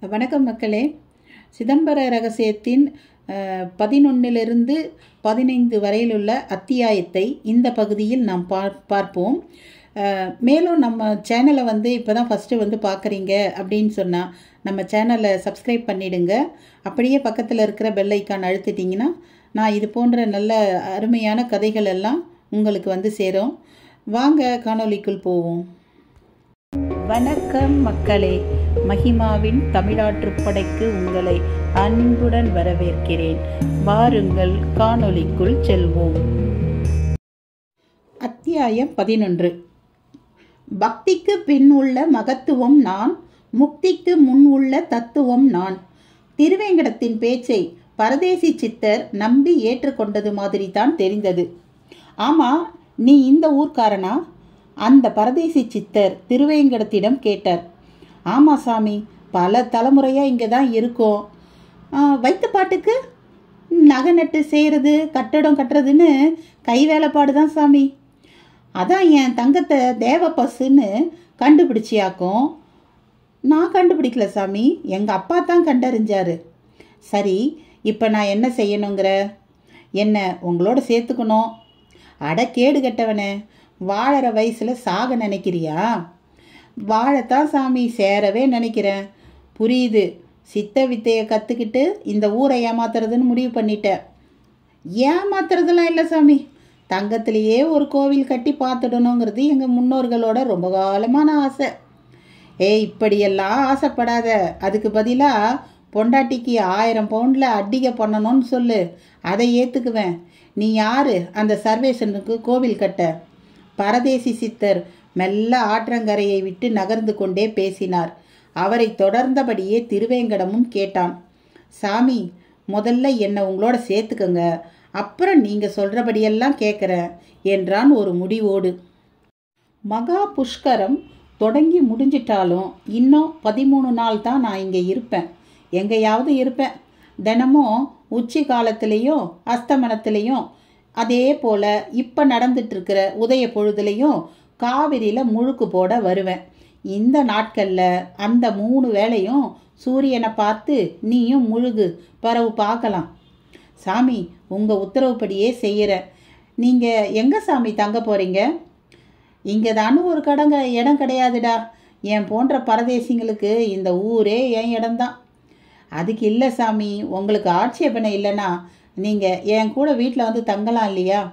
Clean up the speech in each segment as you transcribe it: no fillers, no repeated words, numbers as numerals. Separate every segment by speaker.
Speaker 1: வணக்கம் மக்களே. சிதம்பர ரகசியத்தின் 11லிருந்து 15 வரையிலுள்ள அத்தியாயத்தை இந்த பகுதியில் நாம் பார்ப்போம். மேலும் நம்ம சேனலை இப்போ தான் ஃபஸ்ட்டு பார்க்குறீங்க அப்படின்னு சொன்னால் நம்ம சேனலை சப்ஸ்கிரைப் பண்ணிவிடுங்க. அப்படியே பக்கத்தில் இருக்கிற பெல் ஐக்கான் அழுத்திட்டிங்கன்னா நான் இது போன்ற நல்ல அருமையான கதைகள் எல்லாம் உங்களுக்கு சேரும். வாங்க காணொளிக்குள் போவோம். வணக்கம் மக்களே. மகிமாவின் தமிழாற்றுப்படைக்கு உங்களை அன்புடன் வரவேற்கிறேன். வாருங்கள் காணொளிக்குள் செல்வோம். அத்தியாயம் 11. பக்திக்கு பின் உள்ள மகத்துவம் நான், முக்திக்கு முன் உள்ள தத்துவம் நான். திருவேங்கடத்தின் பேச்சை பரதேசி சித்தர் நம்பி ஏற்றுக்கொண்டது மாதிரி தான் தெரிந்தது. ஆமா, நீ இந்த ஊர்க்காரனா? அந்த பரதேசி சித்தர் திருவேங்கடத்திடம் கேட்டார். ஆமா சாமி, பல தலைமுறையாக இங்கே தான் இருக்கோம். வைத்த பாட்டுக்கு நகை நட்டு செய்கிறது, கட்டடம் கட்டுறதுன்னு கை வேலைப்பாடு தான் சாமி. அதான் என் தங்கத்தை தேவ பசுன்னு கண்டுபிடிச்சியாக்கும். நான் கண்டுபிடிக்கல சாமி, எங்கள் அப்பா தான் கண்டறிஞ்சாரு. சரி, இப்போ நான் என்ன செய்யணுங்கிற? என்ன உங்களோட சேர்த்துக்கணும்? அட கேடு கட்டவனே, வாழற வயசில் சாக நினைக்கிறியா? வாழத்தான் சாமி சேரவே நினைக்கிறேன். புரியுது, சித்த வித்தையை கற்றுக்கிட்டு இந்த ஊரை ஏமாத்துறதுன்னு முடிவு பண்ணிட்டேன். ஏமாத்துறதுலாம் இல்லை சாமி, தங்கத்திலேயே ஒரு கோவில் கட்டி பார்த்துடணுங்கிறது எங்கள் முன்னோர்களோட ரொம்ப காலமான ஆசை. இப்படியெல்லாம் ஆசைப்படாத. அதுக்கு பதிலாக பொண்டாட்டிக்கு 1000 பவுண்டில் அடிகை பண்ணணும்னு சொல்லு, அதை ஏற்றுக்குவேன். நீ யாரு அந்த சர்வேசனுக்கு கோவில் கட்ட? பரதேசி சித்தர் மெல்ல ஆற்றங்கரையை விட்டு நகர்ந்து கொண்டே பேசினார். அவரை தொடர்ந்தபடியே திருவேங்கடமும் கேட்டான். சாமி, முதல்ல என்னை உங்களோட சேர்த்துக்கங்க, அப்புறம் நீங்கள் சொல்கிறபடியெல்லாம் கேட்குறேன் என்றான் ஒரு முடிவோடு. மகா புஷ்கரம் தொடங்கி முடிஞ்சிட்டாலும் இன்னும் 13 நாள் தான் நான் இங்கே இருப்பேன். எங்கேயாவது இருப்பேன். தினமும் உச்சி காலத்திலையும் அஸ்தமனத்திலையும், அதே போல் இப்போ நடந்துட்டுருக்கிற உதய பொழுதுலையும் காவிரியில் முழுக்கு போட வருவேன். இந்த நாட்களில் அந்த 3 வேளையும் சூரியனை பார்த்து நீயும் முழுகு பரவு பார்க்கலாம். சாமி, உங்கள் உத்தரவுப்படியே செய்கிறேன். நீங்கள் எங்கே சாமி தங்க போகிறீங்க? இங்கே தானே ஒரு இடம் கிடையாதுடா. என் போன்ற பரதேசிங்களுக்கு இந்த ஊரே என் இடம்தான். அதுக்கு இல்லை சாமி, உங்களுக்கு ஆட்சேபனை இல்லைன்னா நீங்கள் என் கூட வீட்டில் தங்கலாம் இல்லையா?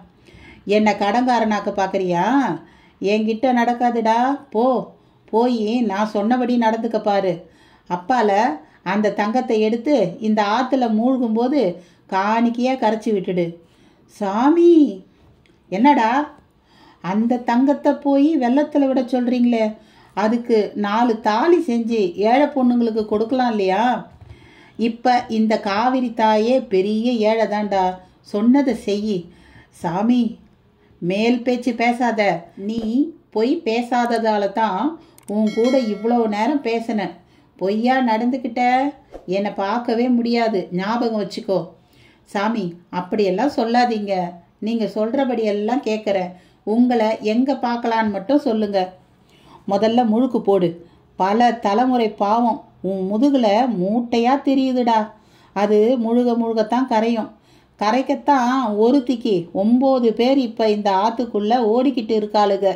Speaker 1: என்னை கடங்காரனாக்க பார்க்குறியா? என்கிட்ட நடக்காதுடா. போய் நான் சொன்னபடி நடந்துக்க பாரு. அப்பால அந்த தங்கத்தை எடுத்து இந்த ஆற்றுல மூழ்கும்போது காணிக்கையாக கரைச்சி விட்டுடு. சாமி, என்னடா? அந்த தங்கத்தை போய் வெள்ளத்தில் விட சொல்கிறீங்களே, அதுக்கு 4 தாலி செஞ்சு ஏழை பொண்ணுங்களுக்கு கொடுக்கலாம் இல்லையா? இப்போ இந்த காவிரி தாயே பெரிய ஏழை தான்டா. சொன்னதை செய் சாமி. மேல் பேச்சு பேசாத. நீ பொய் பேசாததால தான் உன் கூட இவ்வளோ நேரம் பேசினேன். பொய்யா நடந்துக்கிட்ட என்னை பார்க்கவே முடியாது, ஞாபகம் வச்சுக்கோ. சாமி, அப்படியெல்லாம் சொல்லாதீங்க. நீங்கள் சொல்கிறபடியெல்லாம் கேட்குறேன். உங்களை எங்கே பார்க்கலான்னு மட்டும் சொல்லுங்க. முதல்ல முழுக்கு போடு. பல தலைமுறை பாவம் உன் முதுகில் மூட்டையாக தெரியுதுடா. அது முழுகத்தான் கரையும். கரைக்கத்தான் ஒருத்திக்கு 9 பேர் இப்போ இந்த ஆற்றுக்குள்ளே ஓடிக்கிட்டு இருக்காளுங்க.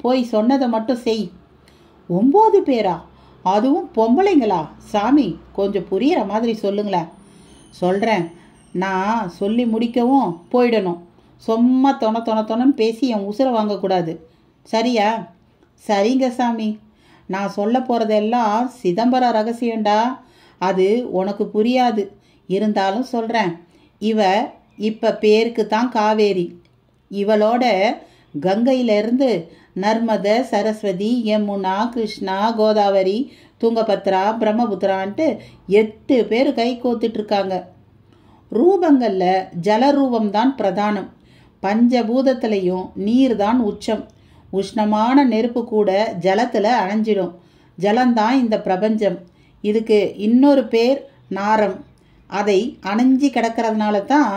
Speaker 1: போய் சொன்னதை மட்டும் செய். 9 பேரா? அதுவும் பொம்பளைங்களா? சாமி, கொஞ்சம் புரிகிற மாதிரி சொல்லுங்களேன். சொல்கிறேன். நான் சொல்லி முடிக்கவும் போயிடணும். சும்மா தொணன்னு பேசி என் உசுரை வாங்கக்கூடாது. சரியா? சரிங்க சாமி. நான் சொல்ல போகிறதெல்லாம் சிதம்பர ரகசியம்டா. அது உனக்கு புரியாது. இருந்தாலும் சொல்கிறேன். இவ இப்போ பேருக்கு தான் காவேரி. இவளோட கங்கையிலேருந்து நர்மதை, சரஸ்வதி, யமுனா, கிருஷ்ணா, கோதாவரி, துங்கபத்ரா, பிரம்மபுத்திரான்ட்டு 8 பேர் கை கோத்துட்ருக்காங்க. ரூபங்களில் ஜலரூபம்தான் பிரதானம். பஞ்சபூதத்திலையும் நீர் தான் உச்சம். உஷ்ணமான நெருப்பு கூட ஜலத்தில் அணைஞ்சிடும். ஜலந்தான் இந்த பிரபஞ்சம். இதுக்கு இன்னொரு பேர் நாரம். அதை அணைஞ்சி கிடக்கிறதுனால தான்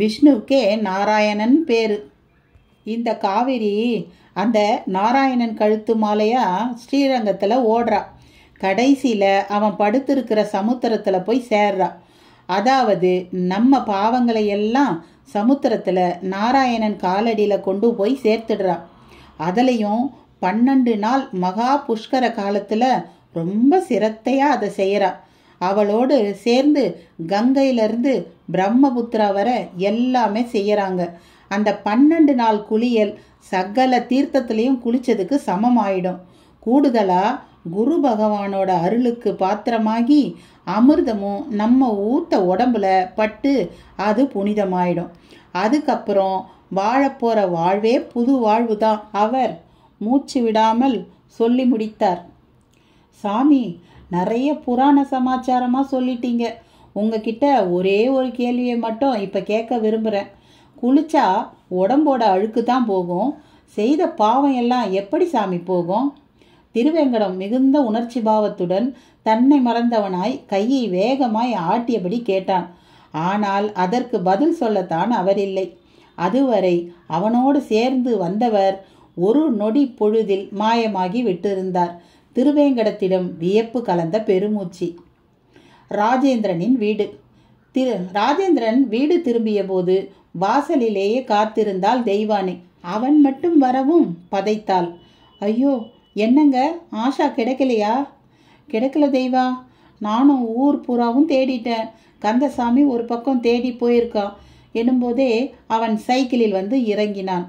Speaker 1: விஷ்ணுவுக்கே நாராயணன் பேர். இந்த காவிரி அந்த நாராயணன் கழுத்து மாலையாக ஸ்ரீரங்கத்தில் ஓடுறா. கடைசியில அவன் படுத்திருக்கிற சமுத்திரத்துல போய் சேர்றா. அதாவது நம்ம பாவங்களை எல்லாம் சமுத்திரத்துல நாராயணன் காலடியில கொண்டு போய் சேர்த்துடுறா. அதுலயும் 12 நாள் மகா புஷ்கர காலத்துல ரொம்ப சிரத்தையா அதை செய்யறா. அவளோடு சேர்ந்து கங்கையிலிருந்து பிரம்மபுத்திரா வர எல்லாமே செய்யறாங்க. அந்த 12 நாள் குளியல் சகல தீர்த்தத்திலையும் குளிச்சதுக்கு சமமாயிடும். கூடுதலா குரு பகவானோட அருளுக்கு பாத்திரமாகி அமிர்தமும் நம்ம ஊத்த உடம்புல பட்டு அது புனிதமாயிடும். அதுக்கப்புறம் வாழப்போற வாழ்வே புது வாழ்வு தான். அவர் மூச்சு விடாமல் சொல்லி முடித்தார். சாமி, நிறைய புராண சமாச்சாரமா சொல்லிட்டீங்க. உங்ககிட்ட ஒரே ஒரு கேள்வியை மட்டும் இப்ப கேட்க விரும்புறேன். குளிச்சா உடம்போட அழுக்கு தான் போகும், செய்த பாவம் எல்லாம் எப்படி சாமி போகும்? திருவேங்கடம் மிகுந்த உணர்ச்சி பாவத்துடன் தன்னை மறந்தவனாய் கையை வேகமாய் ஆட்டியபடி கேட்டான். ஆனால் அதற்கு பதில் சொல்லத்தான் அவர் இல்லை. அதுவரை அவனோடு சேர்ந்து வந்தவர் ஒரு நொடி பொழுதில் மாயமாகி விட்டிருந்தார். திருவேங்கடத்திடம் வியப்பு கலந்த பெருமூச்சு. ராஜேந்திரனின் வீடு. ராஜேந்திரன் வீடு திரும்பிய போது வாசலிலேயே காத்திருந்தாள் தெய்வானை. அவன் மட்டும் வரவும் பதைத்தாள். ஐயோ, என்னங்க, ஆஷா கிடைக்கலையா? கிடைக்கல தெய்வா, நானும் ஊர் பூராவும் தேடிட்டேன். கந்தசாமி ஒரு பக்கம் தேடி போயிருக்கான் எனும்போதே அவன் சைக்கிளில் வந்து இறங்கினான்.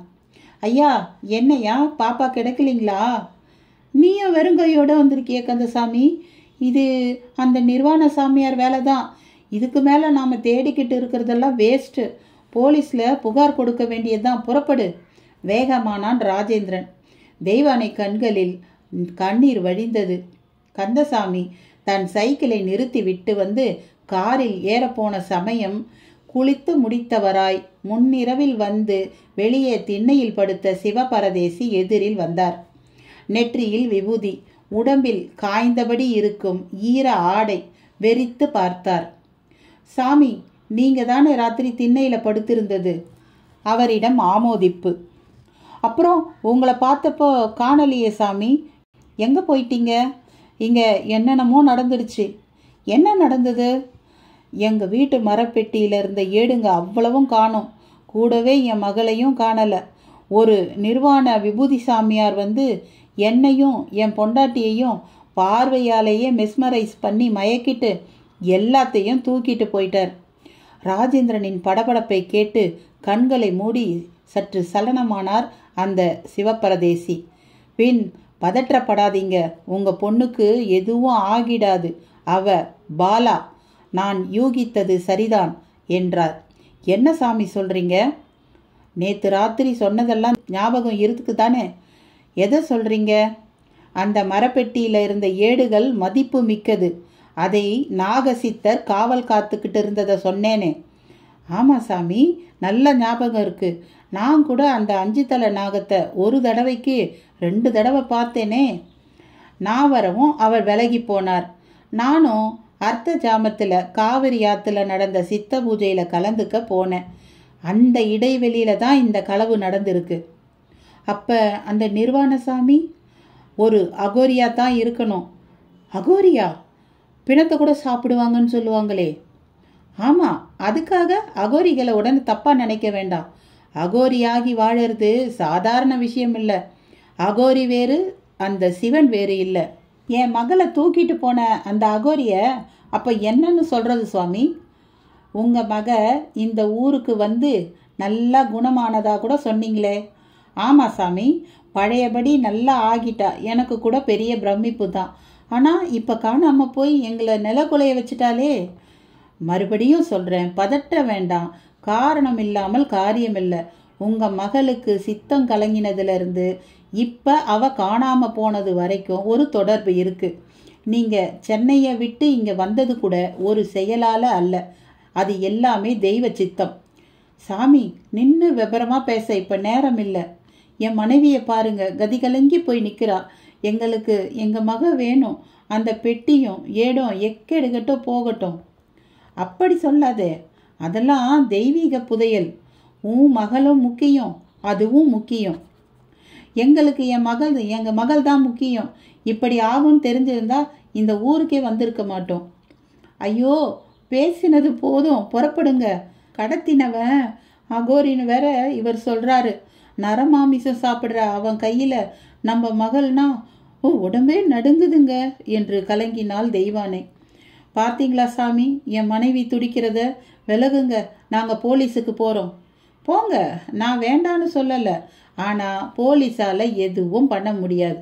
Speaker 1: ஐயா, என்னையா பாப்பா கிடைக்கலீங்களா? நீயும் வெறுங்கையோட வந்திருக்கிய கந்தசாமி. இது அந்த நிர்வாண சாமியார் வேலை தான். இதுக்கு மேலே நாம் தேடிக்கிட்டு இருக்கிறதெல்லாம் வேஸ்ட்டு. போலீஸில் புகார் கொடுக்க வேண்டியதுதான். புறப்படு வேகமானான் ராஜேந்திரன். தெய்வானை கண்களில் கண்ணீர் வழிந்தது. கந்தசாமி தன் சைக்கிளை நிறுத்தி விட்டு வந்து காரில் ஏறப்போன சமயம் குளித்து முடித்தவராய் முன்னிரவில் வந்து வெளியே திண்ணையில் படுத்த சிவபரதேசி எதிரில் வந்தார். நெற்றியில் விபூதி, உடம்பில் காய்ந்தபடி இருக்கும் ஈர ஆடை. வெறித்து பார்த்தார். சாமி, நீங்க தானே ராத்திரி திண்ணையில படுத்திருந்தது? அவரிடம் ஆமோதிப்பு. அப்புறம் உங்களை பார்த்தப்போ காணலையே சாமி, எங்க போயிட்டீங்க? இங்க என்னென்னமோ நடந்துடுச்சு. என்ன நடந்தது? எங்க வீட்டு மரப்பெட்டியில இருந்த ஏடுங்க அவ்வளவும் காணோம். கூடவே என் மகளையும் காணல. ஒரு நிர்வாண விபூதி சாமியார் வந்து என்னையும் என் பொண்டாட்டியையும் பார்வையாலேயே மெஸ்மரைஸ் பண்ணி மயக்கிட்டு எல்லாத்தையும் தூக்கிட்டு போயிட்டார். ராஜேந்திரனின் படபடப்பை கேட்டு கண்களை மூடி சற்று சலனமானார் அந்த சிவபரதேசி. பின், பதற்றப்படாதீங்க, உங்க பொண்ணுக்கு எதுவும் ஆகிடாது. அவ பாலா. நான் யூகித்தது சரிதான் என்றார். என்ன சாமி சொல்றீங்க? நேத்து ராத்திரி சொன்னதெல்லாம் ஞாபகம் இருக்கு தானே? எதை சொல்றீங்க? அந்த மரப்பெட்டியில இருந்த ஏடுகள் மதிப்பு மிக்கது. அதை நாகசித்தர் காவல் காத்துக்கிட்டு இருந்ததை சொன்னேனே. ஆமா சாமி, நல்ல ஞாபகம் இருக்கு. நான் கூட அந்த 5 தலை நாகத்தை ஒரு தடவைக்கு 2 தடவை பார்த்தேனே. நான் வரவும் அவர் விலகி போனார். நானும் அர்த்த ஜாமத்தில் காவிரி ஆத்துல நடந்த சித்த பூஜையில கலந்துக்க போனேன். அந்த இடைவெளியில தான் இந்த களவு நடந்திருக்கு. அப்ப அந்த நிர்வாணசாமி ஒரு அகோரியா தான் இருக்கணும். அகோரியா? பிணத்தை கூட சாப்பிடுவாங்கன்னு சொல்லுவாங்களே. ஆமா, அதுக்காக அகோரிகளை உடனே தப்பா நினைக்க வேண்டாம். அகோரியாகி வாழறது சாதாரண விஷயம் இல்லை. அகோரி வேறு, அந்த சிவன் வேறு இல்லை. என் மகளை தூக்கிட்டு போன அந்த அகோரிய அப்ப என்னன்னு சொல்றது சுவாமி? உங்க மக இந்த ஊருக்கு வந்து நல்லா குணமானதா கூட சொன்னீங்களே. ஆமா சாமி, பழையபடி நல்லா ஆகிட்டா. எனக்கு கூட பெரிய பிரமிப்பு தான். ஆனா இப்ப காணாம போய் எங்களை நிலக்குலைய வச்சுட்டாலே. மறுபடியும் சொல்றேன், பதற்ற வேண்டாம். காரணம் இல்லாமல் காரியம் இல்லை. உங்க மகளுக்கு சித்தம் கலங்கினதுல இருந்து இப்ப அவ காணாம போனது வரைக்கும் ஒரு தொடர்பு இருக்கு. நீங்க சென்னையை விட்டு இங்க வந்தது கூட ஒரு செயலால அல்ல. அது எல்லாமே தெய்வ சித்தம். சாமி, நின்று விபரமா பேச இப்ப நேரம் இல்லை. என் மனைவியை பாருங்க, கதி கலங்கி போய் நிக்கிறா. எங்களுக்கு எங்க மக வேணும். அந்த பெட்டியும் ஏடும் எக்கெடுகட்டும் போகட்டும். அப்படி சொல்லாதே, அதெல்லாம் தெய்வீக புதையல். உன் மகளும் முக்கியம், அதுவும் முக்கியம். எங்களுக்கு எங்க மகள் தான் முக்கியம். இப்படி ஆகும்னு தெரிஞ்சிருந்தா இந்த ஊருக்கே வந்திருக்க மாட்டோம். ஐயோ, பேசினது போதும், புறப்படுங்க. கடத்தினவன் அகோரின்னு வேற இவர் சொல்றாரு. நரமாமிசம் சாப்பிட்ற அவன் கையில நம்ம மகள்னா உடம்பே நடுங்குதுங்க என்று கலங்கினாள் தெய்வானை. பார்த்தீங்களா சாமி, என் மனைவி துடிக்கிறத. விலகுங்க, நாங்கள் போலீஸுக்கு போகிறோம். போங்க, நான் வேண்டான்னு சொல்லலை. ஆனால் போலீஸால் எதுவும் பண்ண முடியாது.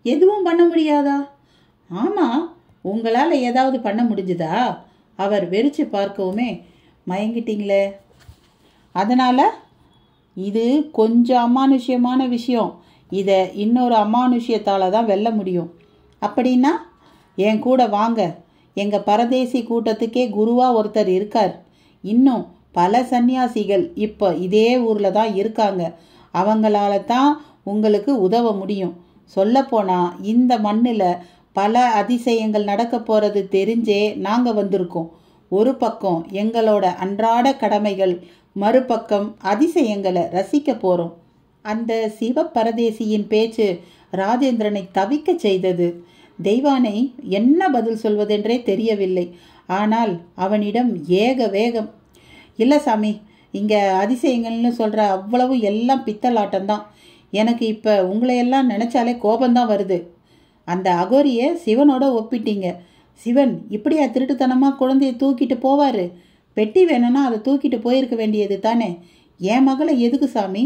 Speaker 1: எதுவும் பண்ண முடியாதா? ஆமாம், உங்களால் ஏதாவது பண்ண முடிஞ்சுதா? அவர் வெறிச்சு பார்க்கவுமே, மயங்கிட்டீங்களே. அதனால் இது கொஞ்சம் அமானுஷ்யமான விஷயம். இதை இன்னொரு அமானுஷ்யத்தால் தான் வெல்ல முடியும். அப்படின்னா என் கூட வாங்க. எங்கள் பரதேசி கூட்டத்துக்கே குருவாக ஒருத்தர் இருக்கார். இன்னும் பல சன்னியாசிகள் இப்போ இதே ஊரில் தான் இருக்காங்க. அவங்களால தான் உங்களுக்கு உதவ முடியும். சொல்லப்போனால் இந்த மண்ணில் பல அதிசயங்கள் நடக்க போகிறது தெரிஞ்சே நாங்கள் வந்திருக்கோம். ஒரு பக்கம் எங்களோட அன்றாட கடமைகள், மறுபக்கம் அதிசயங்களை ரசிக்க போகிறோம். அந்த சிவபரதேசியின் பேச்சு ராஜேந்திரனை தவிக்க செய்தது. தெய்வானை என்ன பதில் சொல்வதென்றே தெரியவில்லை. ஆனால் அவனிடம் ஏக வேகம். இல்லை சாமி, இங்கே அதிசயங்கள்னு சொல்கிற அவ்வளவு எல்லாம் பித்தலாட்டம்தான். எனக்கு இப்போ உங்களையெல்லாம் நினச்சாலே கோபந்தான் வருது. அந்த அகோரியை சிவனோட ஒப்பிட்டீங்க. சிவன் இப்படியா திருட்டுத்தனமாக குழந்தைய தூக்கிட்டு போவார்? பெட்டி வேணும்னா அதை தூக்கிட்டு போயிருக்க வேண்டியது தானே. என் மகளை எதுக்கு சாமி?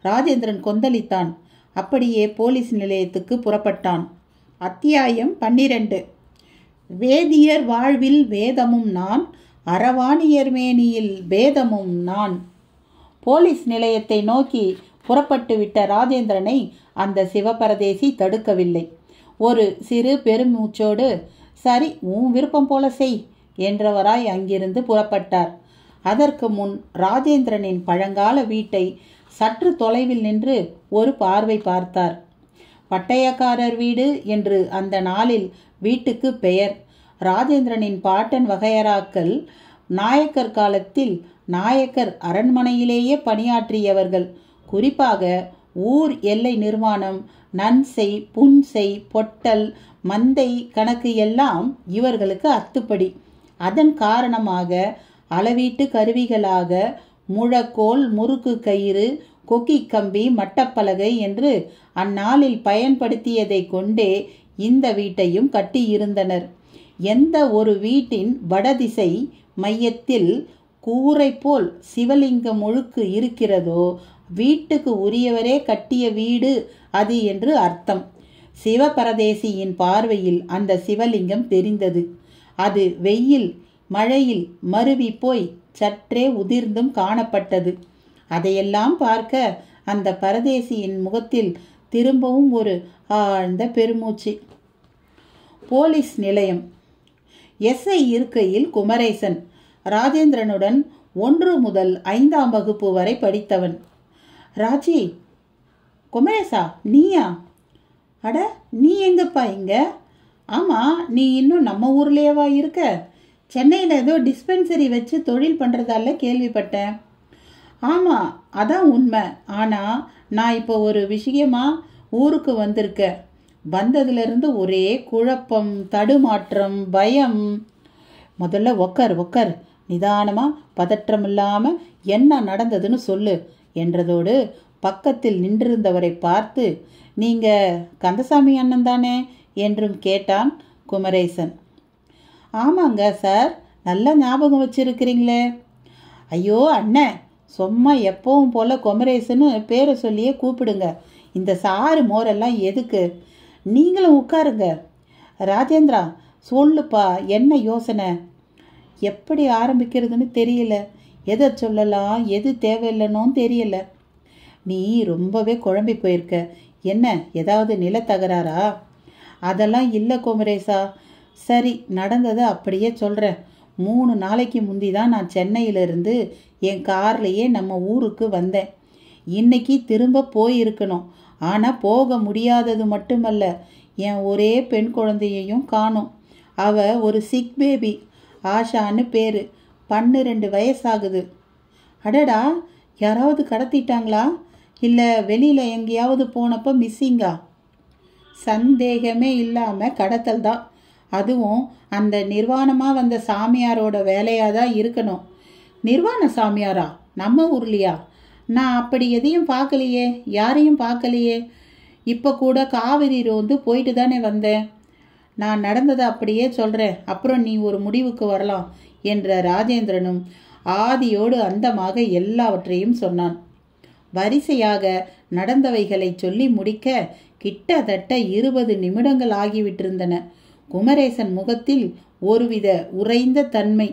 Speaker 1: ராஜேந்திரன் கொந்தளித்தான். அப்படியே போலீஸ் நிலையத்துக்கு புறப்பட்டான். அத்தியாயம் 12. வேதியர் வாழ்வில் வேதமும் நான், அரவாணியர் மேனியில் பேதமும் நான். போலீஸ் நிலையத்தை நோக்கி புறப்பட்டு விட்ட ராஜேந்திரனை அந்த சிவபரதேசி தடுக்கவில்லை. ஒரு சிறு பெருமூச்சோடு, சரி, உன் விருப்பம் போல செய் என்றவராய் அங்கிருந்து புறப்பட்டார். அதற்கு முன் ராஜேந்திரனின் பழங்கால வீட்டை சற்று தொலைவில் நின்று ஒரு பார்வை பார்த்தார். பட்டயக்காரர் வீடு என்று அந்த நாளில் வீட்டுக்கு பெயர். ராஜேந்திரனின் பாட்டன் வகையராக்கள் நாயக்கர் காலத்தில் நாயக்கர் அரண்மனையிலேயே பணியாற்றியவர்கள். குறிப்பாக ஊர் எல்லை நிர்மாணம், நன்செய், புன்செய், பொட்டல், மந்தை கணக்கு எல்லாம் இவர்களுக்கு அத்துப்படி. அதன் காரணமாக அளவீட்டு கருவிகளாக முழக்கோல், முறுக்கு கயிறு, கொக்கி கம்பி, மட்டப்பலகை என்று அந்நாளில் பயன்படுத்தியதை கொண்டே இந்த வீட்டையும் கட்டியிருந்தனர். எந்த ஒரு வீட்டின் வடதிசை மையத்தில் கூரை போல் சிவலிங்கம் முழுக்கு இருக்கிறதோ வீட்டுக்கு உரியவரே கட்டிய வீடு அது என்று அர்த்தம். சிவபரதேசியின் பார்வையில் அந்த சிவலிங்கம் தெரிந்தது. அது வெயில் மழையில் மருவி போய் சற்றே உதிர்ந்தும் காணப்பட்டது. அதையெல்லாம் பார்க்க அந்த பரதேசியின் முகத்தில் திரும்பவும் ஒரு ஆழ்ந்த பெருமூச்சு. போலீஸ் நிலையம். எஸ்ஐ இருக்கையில் குமரேசன் ராஜேந்திரனுடன் 1 முதல் 5ஆம் வகுப்பு வரை படித்தவன். ராஜி, குமரேசா, நீயா? அட, நீ எங்கப்பா இங்க? ஆமாம், நீ இன்னும் நம்ம ஊர்லேயேவா இருக்க? சென்னையில் ஏதோ டிஸ்பென்சரி வச்சு தொழில் பண்ணுறதால கேள்விப்பட்டேன். ஆமாம், அதான் உண்மை. ஆனால் நான் இப்போ ஒரு விஷயமா ஊருக்கு வந்திருக்கேன். வந்ததுலேருந்து ஒரே குழப்பம், தடுமாற்றம், பயம். முதல்ல உக்கார், நிதானமாக பதற்றம் இல்லாமல் என்ன நடந்ததுன்னு சொல்லு என்றதோடு பக்கத்தில் நின்றிருந்தவரை பார்த்து, நீங்கள் கந்தசாமி அண்ணன் தானே என்றும் கேட்டான் குமரேசன். ஆமாங்க சார், நல்ல ஞாபகம் வச்சிருக்கிறீங்களே. ஐயோ அண்ணன், சும்மா எப்பவும் போல் குமரேசன்னு பேரை சொல்லியே கூப்பிடுங்க. இந்த சாறு மோரெல்லாம் எதுக்கு? நீங்களும் உட்காருங்க. ராஜேந்திரா, சொல்லுப்பா, என்ன யோசனை? எப்படி ஆரம்பிக்கிறதுன்னு தெரியல. எதை சொல்லலாம், எது தேவையில்லைன்னு தெரியல. நீ ரொம்பவே குழம்பி போயிருக்க. என்ன, ஏதாவது நிலத்தகராறா? அதெல்லாம் இல்லை குமரேசா. சரி, நடந்ததை அப்படியே சொல்கிறேன். 3 நாளைக்கு முந்தி தான் நான் சென்னையிலிருந்து என் கார்லேயே நம்ம ஊருக்கு வந்தேன். இன்னைக்கு திரும்ப போயிருக்கணும். ஆனால் போக முடியாதது மட்டுமல்ல, என் ஒரே பெண் குழந்தையையும் காணோம். அவ ஒரு சிக் பேபி, ஆஷான்னு பேர். 12 வயசாகுது. அடடா, யாராவது கடத்திட்டாங்களா? இல்லை வெளியில் எங்கேயாவது போனப்போ மிஸ்ஸிங்கா? சந்தேகமே இல்லாமல் கடத்தல் தான். அதுவும் அந்த நிர்வாணமாக வந்த சாமியாரோட வேலையாக தான் இருக்கணும். நிர்வாண சாமியாரா? நம்ம ஊர்லையா? நான் அப்படி எதையும் பார்க்கலையே, யாரையும் பார்க்கலையே. இப்போ கூட காவிரி ரோந்து போயிட்டு தானே வந்தேன். நான் நடந்ததை அப்படியே சொல்கிறேன், அப்புறம் நீ ஒரு முடிவுக்கு வரலாம் என்ற ராஜேந்திரனும் ஆதியோடு அந்தமாக எல்லாவற்றையும் சொன்னான். வரிசையாக நடந்தவைகளை சொல்லி முடிக்க கிட்டத்தட்ட 20 நிமிடங்கள் ஆகிவிட்டிருந்தன. குமரேசன் முகத்தில் ஒருவித உறைந்த தன்மை.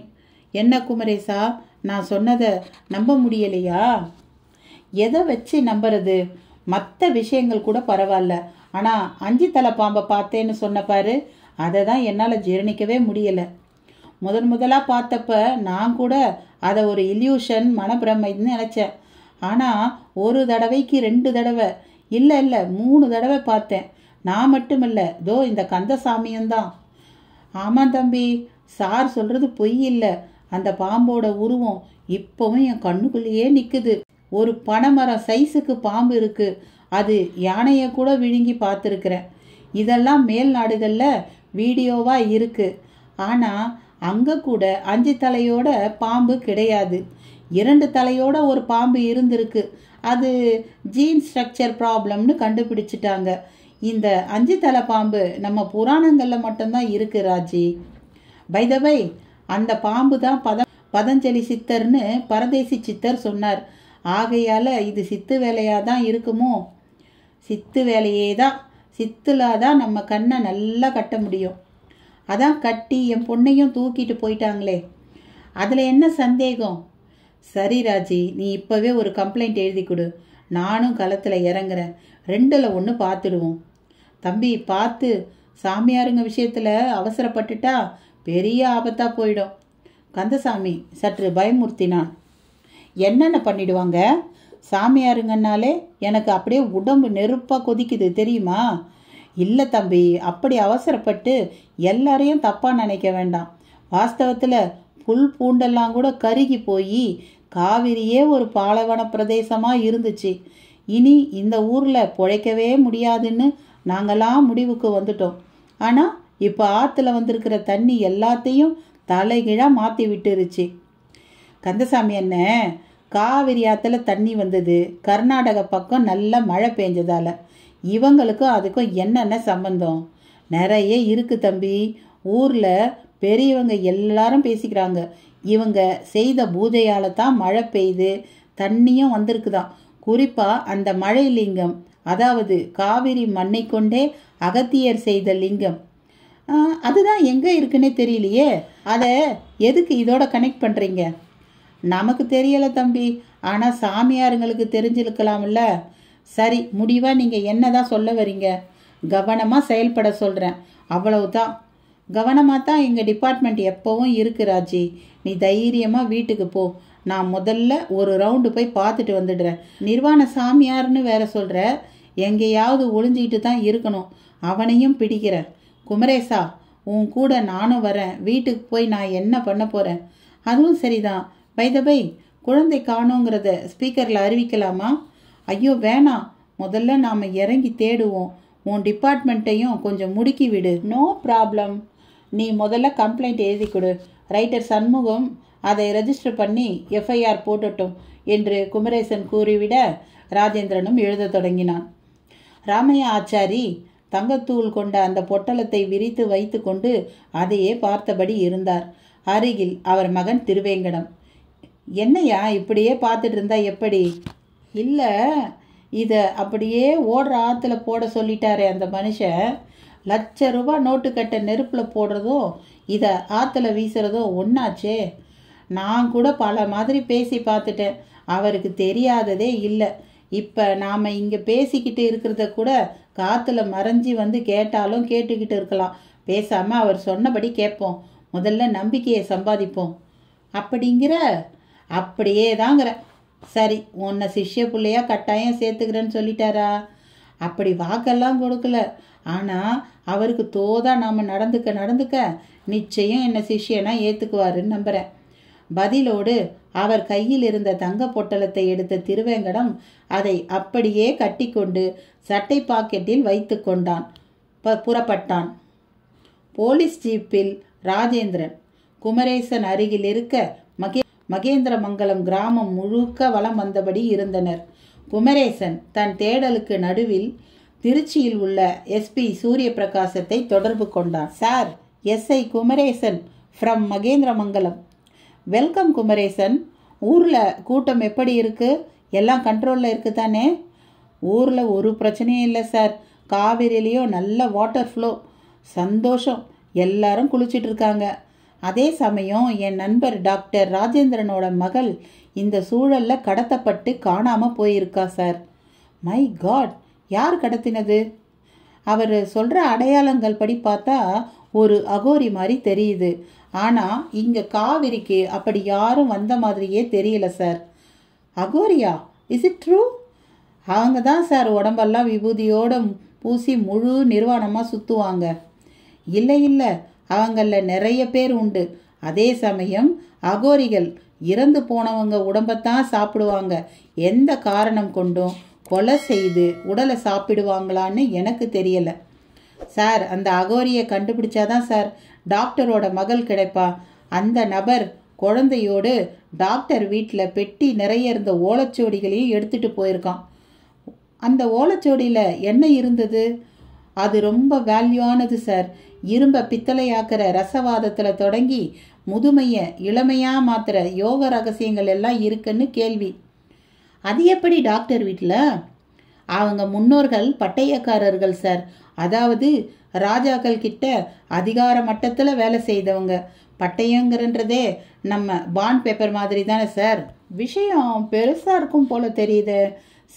Speaker 1: என்ன குமரேசா, நான் சொன்னதை நம்ப முடியலையா? எதை வச்சு நம்புறது? மற்ற விஷயங்கள் கூட பரவாயில்ல, ஆனால் 5 தலை பாம்பை பார்த்தேன்னு சொன்ன பாரு, அதை தான் என்னால் ஜீரணிக்கவே முடியலை. முதலாக பார்த்தப்ப நான் கூட அதை ஒரு இல்யூஷன், மனப்பிரமைன்னு நினச்சேன். ஆனால் ஒரு தடவைக்கு 2 தடவை இல்லை 3 தடவை பார்த்தேன். நான் மட்டுமில்ல, தோ இந்த கந்தசாமியும் தான். ஆமாம் தம்பி, சார் சொல்கிறது பொய் இல்லை. அந்த பாம்போட உருவம் இப்போவும் என் கண்ணுக்குள்ளேயே நிற்குது. ஒரு பனைமரம் சைஸுக்கு பாம்பு இருக்கு. அது யானையை கூட விழுங்கி பார்த்துருக்குறேன். இதெல்லாம் மேல் நாடுகளில் வீடியோவாக இருக்கு. ஆனால் அங்கே கூட 5 தலையோட பாம்பு கிடையாது. 2 தலையோட ஒரு பாம்பு இருந்திருக்கு. அது ஜீன் ஸ்ட்ரக்சர் ப்ராப்ளம்னு கண்டுபிடிச்சிட்டாங்க. இந்த 5 தலை பாம்பு நம்ம புராணங்களில் மட்டும்தான் இருக்கு ராஜி. பை த வை, அந்த பாம்பு தான் பதஞ்சலி சித்தர்னு பரதேசி சித்தர் சொன்னார். ஆகையால் இது சித்து வேலையாக தான் இருக்குமோ? சித்து வேலையே தான். சித்துலாதான் நம்ம கண்ணை நல்லா கட்ட முடியும். அதான் கட்டி என் பொண்ணையும் தூக்கிட்டு போயிட்டாங்களே, அதில் என்ன சந்தேகம்? சரி ராஜி, நீ இப்போவே ஒரு கம்ப்ளைண்ட் எழுதி கொடு. நானும் களத்தில் இறங்குறேன். 2ல் 1 பார்த்துடுவோம். தம்பி பார்த்து, சாமியாருங்க விஷயத்தில் அவசரப்பட்டுட்டா பெரிய ஆபத்தாக போயிடும். கந்தசாமி சற்று பயமுறுத்தினான். என்னென்ன பண்ணிடுவாங்க? சாமியாருங்கன்னாலே எனக்கு அப்படியே உடம்பு நெருப்பாக கொதிக்குது தெரியுமா? இல்லை தம்பி, அப்படி அவசரப்பட்டு எல்லாரையும் தப்பாக நினைக்க வேண்டாம். வாஸ்தவத்தில் புல் பூண்டெல்லாம் கூட கருகி போய் காவிரியே ஒரு பாலைவன பிரதேசமாக இருந்துச்சு. இனி இந்த ஊரில் பிழைக்கவே முடியாதுன்னு நாங்களாம் முடிவுக்கு வந்துட்டோம். ஆனால் இப்போ ஆற்றுல வந்திருக்கிற தண்ணி எல்லாத்தையும் தலைகீழாக மாற்றி விட்டுருச்சு. கந்தசாமி என்ன, காவிரி ஆற்றுல தண்ணி வந்தது கர்நாடக பக்கம் நல்ல மழை பெஞ்சதால. இவங்களுக்கும் அதுக்கும் என்னென்ன சம்பந்தம்? நிறைய இருக்கு தம்பி. ஊரில் பெரியவங்க எல்லாரும் பேசிக்கிறாங்க. இவங்க செய்த பூஜையால் தான் மழை பெய்து தண்ணியும் வந்திருக்குதான். குறிப்பாக அந்த மழை லிங்கம், அதாவது காவிரி மண்ணை கொண்டே அகத்தியர் செய்த லிங்கம், அதுதான் எங்கே இருக்குன்னே தெரியலையே. அதை எதுக்கு இதோட கனெக்ட் பண்ணுறீங்க? நமக்கு தெரியலை தம்பி, ஆனால் சாமியாருங்களுக்கு தெரிஞ்சிருக்கலாம்ல. சரி, முடிவாக நீங்கள் என்ன தான் சொல்ல வரீங்க? கவனமாக செயல்பட சொல்கிறேன், அவ்வளவுதான். கவனமாக தான் எங்கள் டிபார்ட்மெண்ட் எப்போவும் இருக்கு ராஜி. நீ தைரியமாக வீட்டுக்கு போ. நான் முதல்ல ஒரு ரவுண்டு போய் பார்த்துட்டு வந்துடுறேன். நிர்வாண சாமியார்னு வேற சொல்கிற, எங்கேயாவது ஒளிஞ்சிக்கிட்டு தான் இருக்கணும். அவனையும் பிடிக்கிறேன். குமரேசா, உன் கூட நானும் வரேன். வீட்டுக்கு போய் நான் என்ன பண்ண போகிறேன்? அதுவும் சரிதான். பை த பை, குழந்தை காணோங்கிறத ஸ்பீக்கரில் அறிவிக்கலாமா? ஐயோ வேணாம், முதல்ல நாம் இறங்கி தேடுவோம். உன் டிபார்ட்மெண்ட்டையும் கொஞ்சம் முடுக்கி விடு. No problem. நீ முதல்ல கம்ப்ளைண்ட் எழுதி கொடு. ரைட்டர் சண்முகம் அதை ரெஜிஸ்டர் பண்ணி எஃப்ஐஆர் போட்டுட்டோம் என்று குமரேசன் கூறிவிட ராஜேந்திரனும் எழுத தொடங்கினான். ராமையா ஆச்சாரி தங்கத்தூள் கொண்ட அந்த பொட்டலத்தை விரித்து வைத்து கொண்டு அதையே பார்த்தபடி இருந்தார். அருகில் அவர் மகன் திருவேங்கடம். என்னையா இப்படியே பார்த்துட்டு இருந்தா எப்படி? இல்லை, இதை அப்படியே ஓடுற ஆற்றுல போட சொல்லிட்டாரே அந்த மனுஷன். ₹1,00,000 நோட்டு கட்ட நெருப்பில் போடுறதும் இதை ஆற்றுல வீசுறதும் ஒன்றாச்சே. நான் கூட பல மாதிரி பேசி பார்த்துட்டேன், அவருக்கு தெரியாததே இல்லை. இப்போ நாம் இங்கே பேசிக்கிட்டு இருக்கிறத கூட காற்றுல மறைஞ்சி வந்து கேட்டாலும் கேட்டுக்கிட்டு இருக்கலாம். பேசாமல் அவர் சொன்னபடி கேட்போம். முதல்ல நம்பிக்கையை சம்பாதிப்போம். அப்படிங்கிற? அப்படியே தாங்கிற. சரி, உன்னை சிஷ்ய பிள்ளையா கட்டாயம் சேர்த்துக்கிறேன்னு சொல்லிட்டாரா? அப்படி வாக்கெல்லாம் கொடுக்கல. ஆனால் அவருக்கு தோதா நாம் நடந்துக்க நிச்சயம் என்னை சிஷ்யனா ஏற்றுக்குவாருன்னு நம்புகிறேன். பதிலோடு அவர் கையில் இருந்த தங்க பொட்டலத்தை எடுத்த திருவேங்கடம் அதை அப்படியே கட்டி கொண்டு சட்டை பாக்கெட்டில் வைத்து கொண்டான். புறப்பட்டான். போலீஸ் ஜீப்பில் ராஜேந்திரன் குமரேசன் அருகில் இருக்க மகேந்திரமங்கலம் கிராமம் முழுக்க வலம் வந்தபடி இருந்தனர். குமரேசன் தன் தேடலுக்கு நடுவில் திருச்சியில் உள்ள எஸ்பி சூரிய பிரகாசத்தை தொடர்பு கொண்டான். Sir, SI Kumaresan from Mahendramangalam. Welcome Kumaresan. ஊரில் கூட்டம் எப்படி இருக்கு? எல்லாம் கண்ட்ரோலில் இருக்கு தானே? ஊரில் ஒரு பிரச்சனையும் இல்லை சார். காவிரியிலையும் நல்ல வாட்டர் ஃப்ளோ. சந்தோஷம். எல்லாரும் குளிச்சுட்டு இருக்காங்க. அதே சமயம் என் நண்பர் டாக்டர் ராஜேந்திரனோட மகள் இந்த சூழலில் கடத்தப்பட்டு காணாமல் போயிருக்கா சார். மை காட், யார் கடத்தினது? அவர் சொல்கிற அடையாளங்கள் படி பார்த்தா ஒரு அகோரி மாதிரி தெரியுது. ஆனால் இங்கே காவிரிக்கு அப்படி யாரும் வந்த மாதிரியே தெரியல சார். அகோரியா? Is it true? அவங்க தான் சார் உடம்பெல்லாம் விபூதியோடு பூசி முழு நிர்வாணமாக சுற்றுவாங்க. இல்லை இல்லை, அவங்களில் நிறைய பேர் உண்டு. அதே சமயம் அகோரிகள் இறந்து போனவங்க உடம்பைத்தான் சாப்பிடுவாங்க. எந்த காரணம் கொண்டும் கொலை செய்து உடலை சாப்பிடுவாங்களான்னு எனக்கு தெரியலை சார். அந்த அகோரியை கண்டுபிடிச்சாதான் சார் டாக்டரோட மகள் கிடைப்பா. அந்த நபர் குழந்தையோடு டாக்டர் வீட்டில் பெட்டி நிறைய இருந்த ஓலைச்சுவடிகளையும் எடுத்துகிட்டு போயிருக்கான். அந்த ஓலைச்சுவடியில் என்ன இருந்தது? அது ரொம்ப வேல்யூவானது சார். இரும்பை பித்தளையாக்கிற ரசவாதத்தில் தொடங்கி முதுமையை இளமையாக மாத்திர யோக ரகசியங்கள் எல்லாம் இருக்குன்னு கேள்வி. அது எப்படி டாக்டர் வீட்டில்? அவங்க முன்னோர்கள் பட்டயக்காரர்கள் சார். அதாவது ராஜாக்கள் கிட்ட அதிகார மட்டத்தில் வேலை செய்தவங்க. பட்டயங்கிறன்றதே நம்ம பாண்ட் பேப்பர் மாதிரி தானே சார். விஷயம் பெருசாக இருக்கும் போல தெரியுது.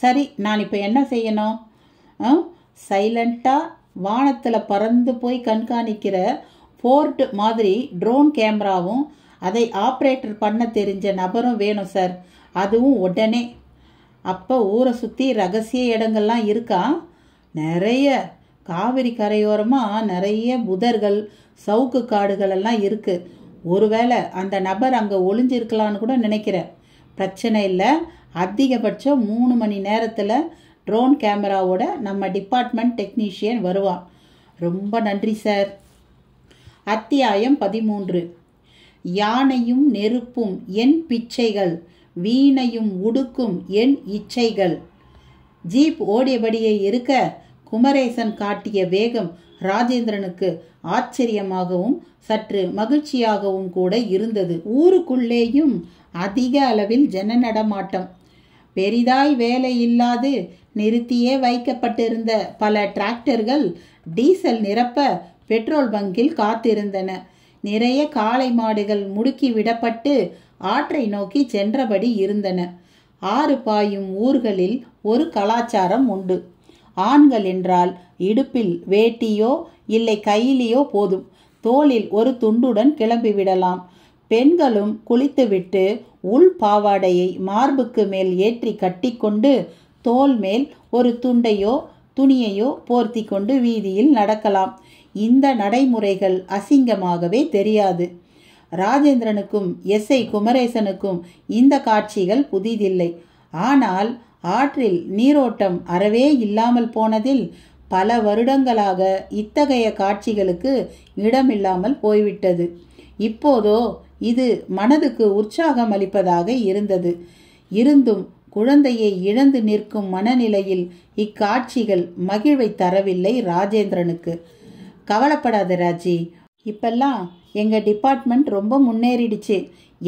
Speaker 1: சரி, நான் இப்போ என்ன செய்யணும்? சைலண்ட்டாக வானத்தில் பறந்து போய் கண்காணிக்கிற ஃபோர்ட் மாதிரி ட்ரோன் கேமராவும் அதை ஆப்ரேட்டர் பண்ண தெரிஞ்ச நபரும் வேணும் சார். அதுவும் உடனே. அப்போ ஊரை சுற்றி ரகசிய இடங்கள்லாம் இருக்கா? நிறைய. காவிரி கரையோரமாக நிறைய புதர்கள், சவுக்கு காடுகள் எல்லாம் இருக்குது. ஒருவேளை அந்த நபர் அங்கே ஒளிஞ்சிருக்கலான்னு கூட நினைக்கிறேன். பிரச்சனை இல்லை. அதிகபட்சம் 3 மணி நேரத்தில் ட்ரோன் கேமராவோட நம்ம டிபார்ட்மெண்ட் டெக்னீஷியன் வருவான். ரொம்ப நன்றி சார். அத்தியாயம் 13. யானையும் நெருப்பும் என் பிச்சைகள், வீணையும் உடுக்கும் என் இச்சைகள். ஜீப் ஓடியபடியே இருக்க குமரேசன் காட்டிய வேகம் ராஜேந்திரனுக்கு ஆச்சரியமாகவும் சற்று மகிழ்ச்சியாகவும் கூட இருந்தது. ஊருக்குள்ளேயும் அதிக அளவில் ஜன நடமாட்டம். பெரிதாய் வேலை இல்லாது நிறுத்தியே வைக்கப்பட்டிருந்த பல டிராக்டர்கள் டீசல் நிரப்ப பெட்ரோல் பங்கில் காத்திருந்தன. நிறைய காளை மாடுகள் முடுக்கி விடப்பட்டு ஆற்றை நோக்கி சென்றபடி இருந்தன. ஆறு பாயும் ஊர்களில் ஒரு கலாச்சாரம் உண்டு. ஆண்கள் என்றால் இடுப்பில் வேட்டியோ இல்லை கையிலையோ போதும், தோளில் ஒரு துண்டுடன் கிளம்பிவிடலாம். பெண்களும் குளித்துவிட்டு உள் பாவாடையை மார்புக்கு மேல் ஏற்றி கட்டிக்கொண்டு தோல் மேல் ஒரு துண்டையோ துணியையோ போர்த்தி கொண்டு வீதியில் நடக்கலாம். இந்த நடைமுறைகள் அசிங்கமாகவே தெரியாது. ராஜேந்திரனுக்கும் எஸ்ஐ குமரேசனுக்கும் இந்த காட்சிகள் புதிதில்லை. ஆனால் ஆற்றில் நீரோட்டம் அறவே இல்லாமல் போனதில் பல வருடங்களாக இத்தகைய காட்சிகளுக்கு இடமில்லாமல் போய்விட்டது. இப்போதோ இது மனதுக்கு உற்சாகம் அளிப்பதாக இருந்தது. இருந்தும் குழந்தையை இழந்து நிற்கும் மனநிலையில் இக்காட்சிகள் மகிழ்வை தரவில்லை ராஜேந்திரனுக்கு. கவலைப்படாத ராஜி, இப்பெல்லாம் எங்கள் டிபார்ட்மெண்ட் ரொம்ப முன்னேறிடுச்சு.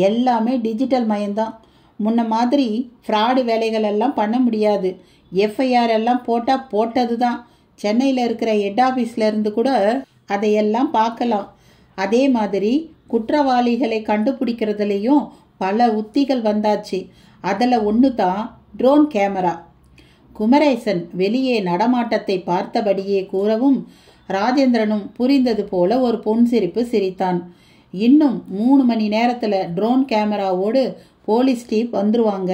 Speaker 1: எல்லாமே டிஜிட்டல் மயம்தான். முன்ன மாதிரி ஃப்ராடு வேலைகள் எல்லாம் பண்ண முடியாது. எஃப்ஐஆர் எல்லாம் போட்டால் போட்டது தான். சென்னையில் இருக்கிற ஹெட் ஆஃபீஸில் இருந்து கூட அதையெல்லாம் பார்க்கலாம். அதே மாதிரி குற்றவாளிகளை கண்டுபிடிக்கிறதுலையும் பல உத்திகள் வந்தாச்சு. அதில் ஒன்று தான் ட்ரோன் கேமரா. குமரேசன் வெளியே நடமாட்டத்தை பார்த்தபடியே கூறவும் ராஜேந்திரனும் புரிந்தது போல ஒரு பொன்சிரிப்பு சிரித்தான். இன்னும் 3 மணி நேரத்தில் ட்ரோன் கேமராவோடு போலீஸ் டீப் வந்துருவாங்க.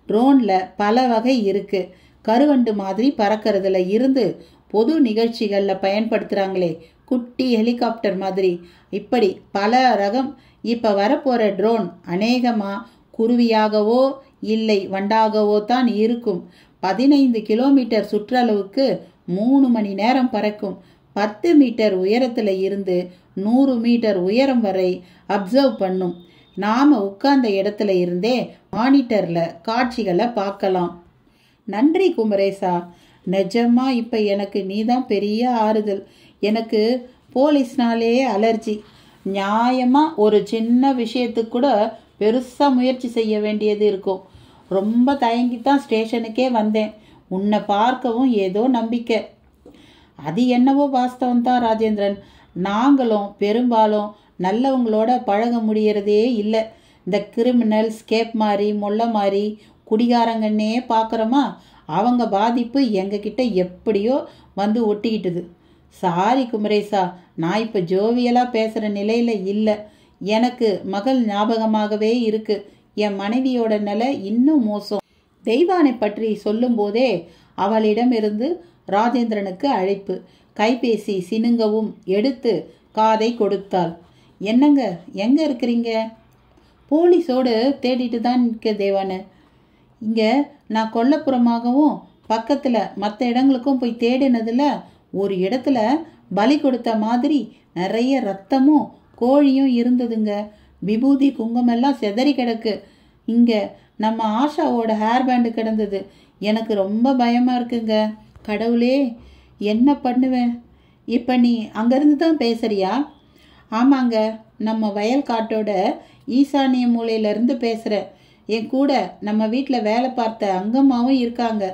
Speaker 1: ட்ரோனில் பல வகை இருக்குது. கருவண்டு மாதிரி பறக்கிறதுல இருந்து பொது நிகழ்ச்சிகளில் பயன்படுத்துகிறாங்களே குட்டி ஹெலிகாப்டர் மாதிரி, இப்படி பல ரகம். இப்போ வரப்போகிற ட்ரோன் அநேகமாக குருவியாகவோ இல்லை வண்டாகவோ தான் இருக்கும். 15 கிலோமீட்டர் சுற்றளவுக்கு 3 மணி நேரம் பறக்கும். 10 மீட்டர் உயரத்தில் இருந்து 100 மீட்டர் உயரம் வரை அப்சர்வ் பண்ணும். நாம உட்கார்ந்த இடத்துல இருந்தே மானிட்டர்ல காட்சிகளை பார்க்கலாம். நன்றி குமரேசா, நிஜமா இப்ப எனக்கு நீதான் பெரிய ஆறுதல். எனக்கு போலீஸ்னாலே அலர்ஜி. நியாயமா ஒரு சின்ன விஷயத்துக்கு கூட பெருசா முயற்சி செய்ய வேண்டியது இருக்கும். ரொம்ப தயங்கித்தான் ஸ்டேஷனுக்கே வந்தேன். உன்னை பார்க்கவும் ஏதோ நம்பிக்கை. அது என்னவோ வாஸ்தவம் தான் ராஜேந்திரன். நாங்களும் பெரும்பாலும் நல்லவங்களோட பழக முடியறதே இல்லை. இந்த கிரிமினல்ஸ், கேப் மாதிரி, மொல்ல மாதிரி, குடிகாரங்கன்னே பார்க்குறோமா, அவங்க பாதிப்பு எங்ககிட்ட எப்படியோ வந்து ஒட்டிக்கிட்டுது. சாரி குமரேசா, நான் இப்போ ஜோவியலாக பேசுகிற நிலையில் இல்லை. எனக்கு மகள் ஞாபகமாகவே இருக்கு. என் மனைவியோட நிலை இன்னும் மோசம். தெய்வானை பற்றி சொல்லும் போதே அவளிடமிருந்து ராஜேந்திரனுக்கு அழைப்பு. கைபேசி சினுங்கவும் எடுத்து காதை கொடுத்தாள். என்னங்க, எங்க இருக்கிறீங்க? போலீஸோடு தேடிட்டு தான் நிற்க தேவானு. இங்கே நான் கொல்லப்புறமாகவும் பக்கத்தில் மற்ற இடங்களுக்கும் போய் தேடினதில் ஒரு இடத்துல பலி கொடுத்த மாதிரி நிறைய ரத்தமும் கோழியும் இருந்ததுங்க. விபூதி குங்குமெல்லாம் செதறி கிடக்கு. இங்கே நம்ம ஆஷாவோட ஹேர் பேண்டு கிடந்தது. எனக்கு ரொம்ப பயமாக இருக்குங்க. கடவுளே, என்ன பண்ணுவேன்? இப்போ நீ அங்கேருந்து தான் பேசுறியா? ஆமாங்க, நம்ம வயல் காட்டோட ஈசானிய மூலையிலேருந்து பேசுகிறேன். என் கூட நம்ம வீட்டில் வேலை பார்த்த அங்கம்மாவும் இருக்காங்க.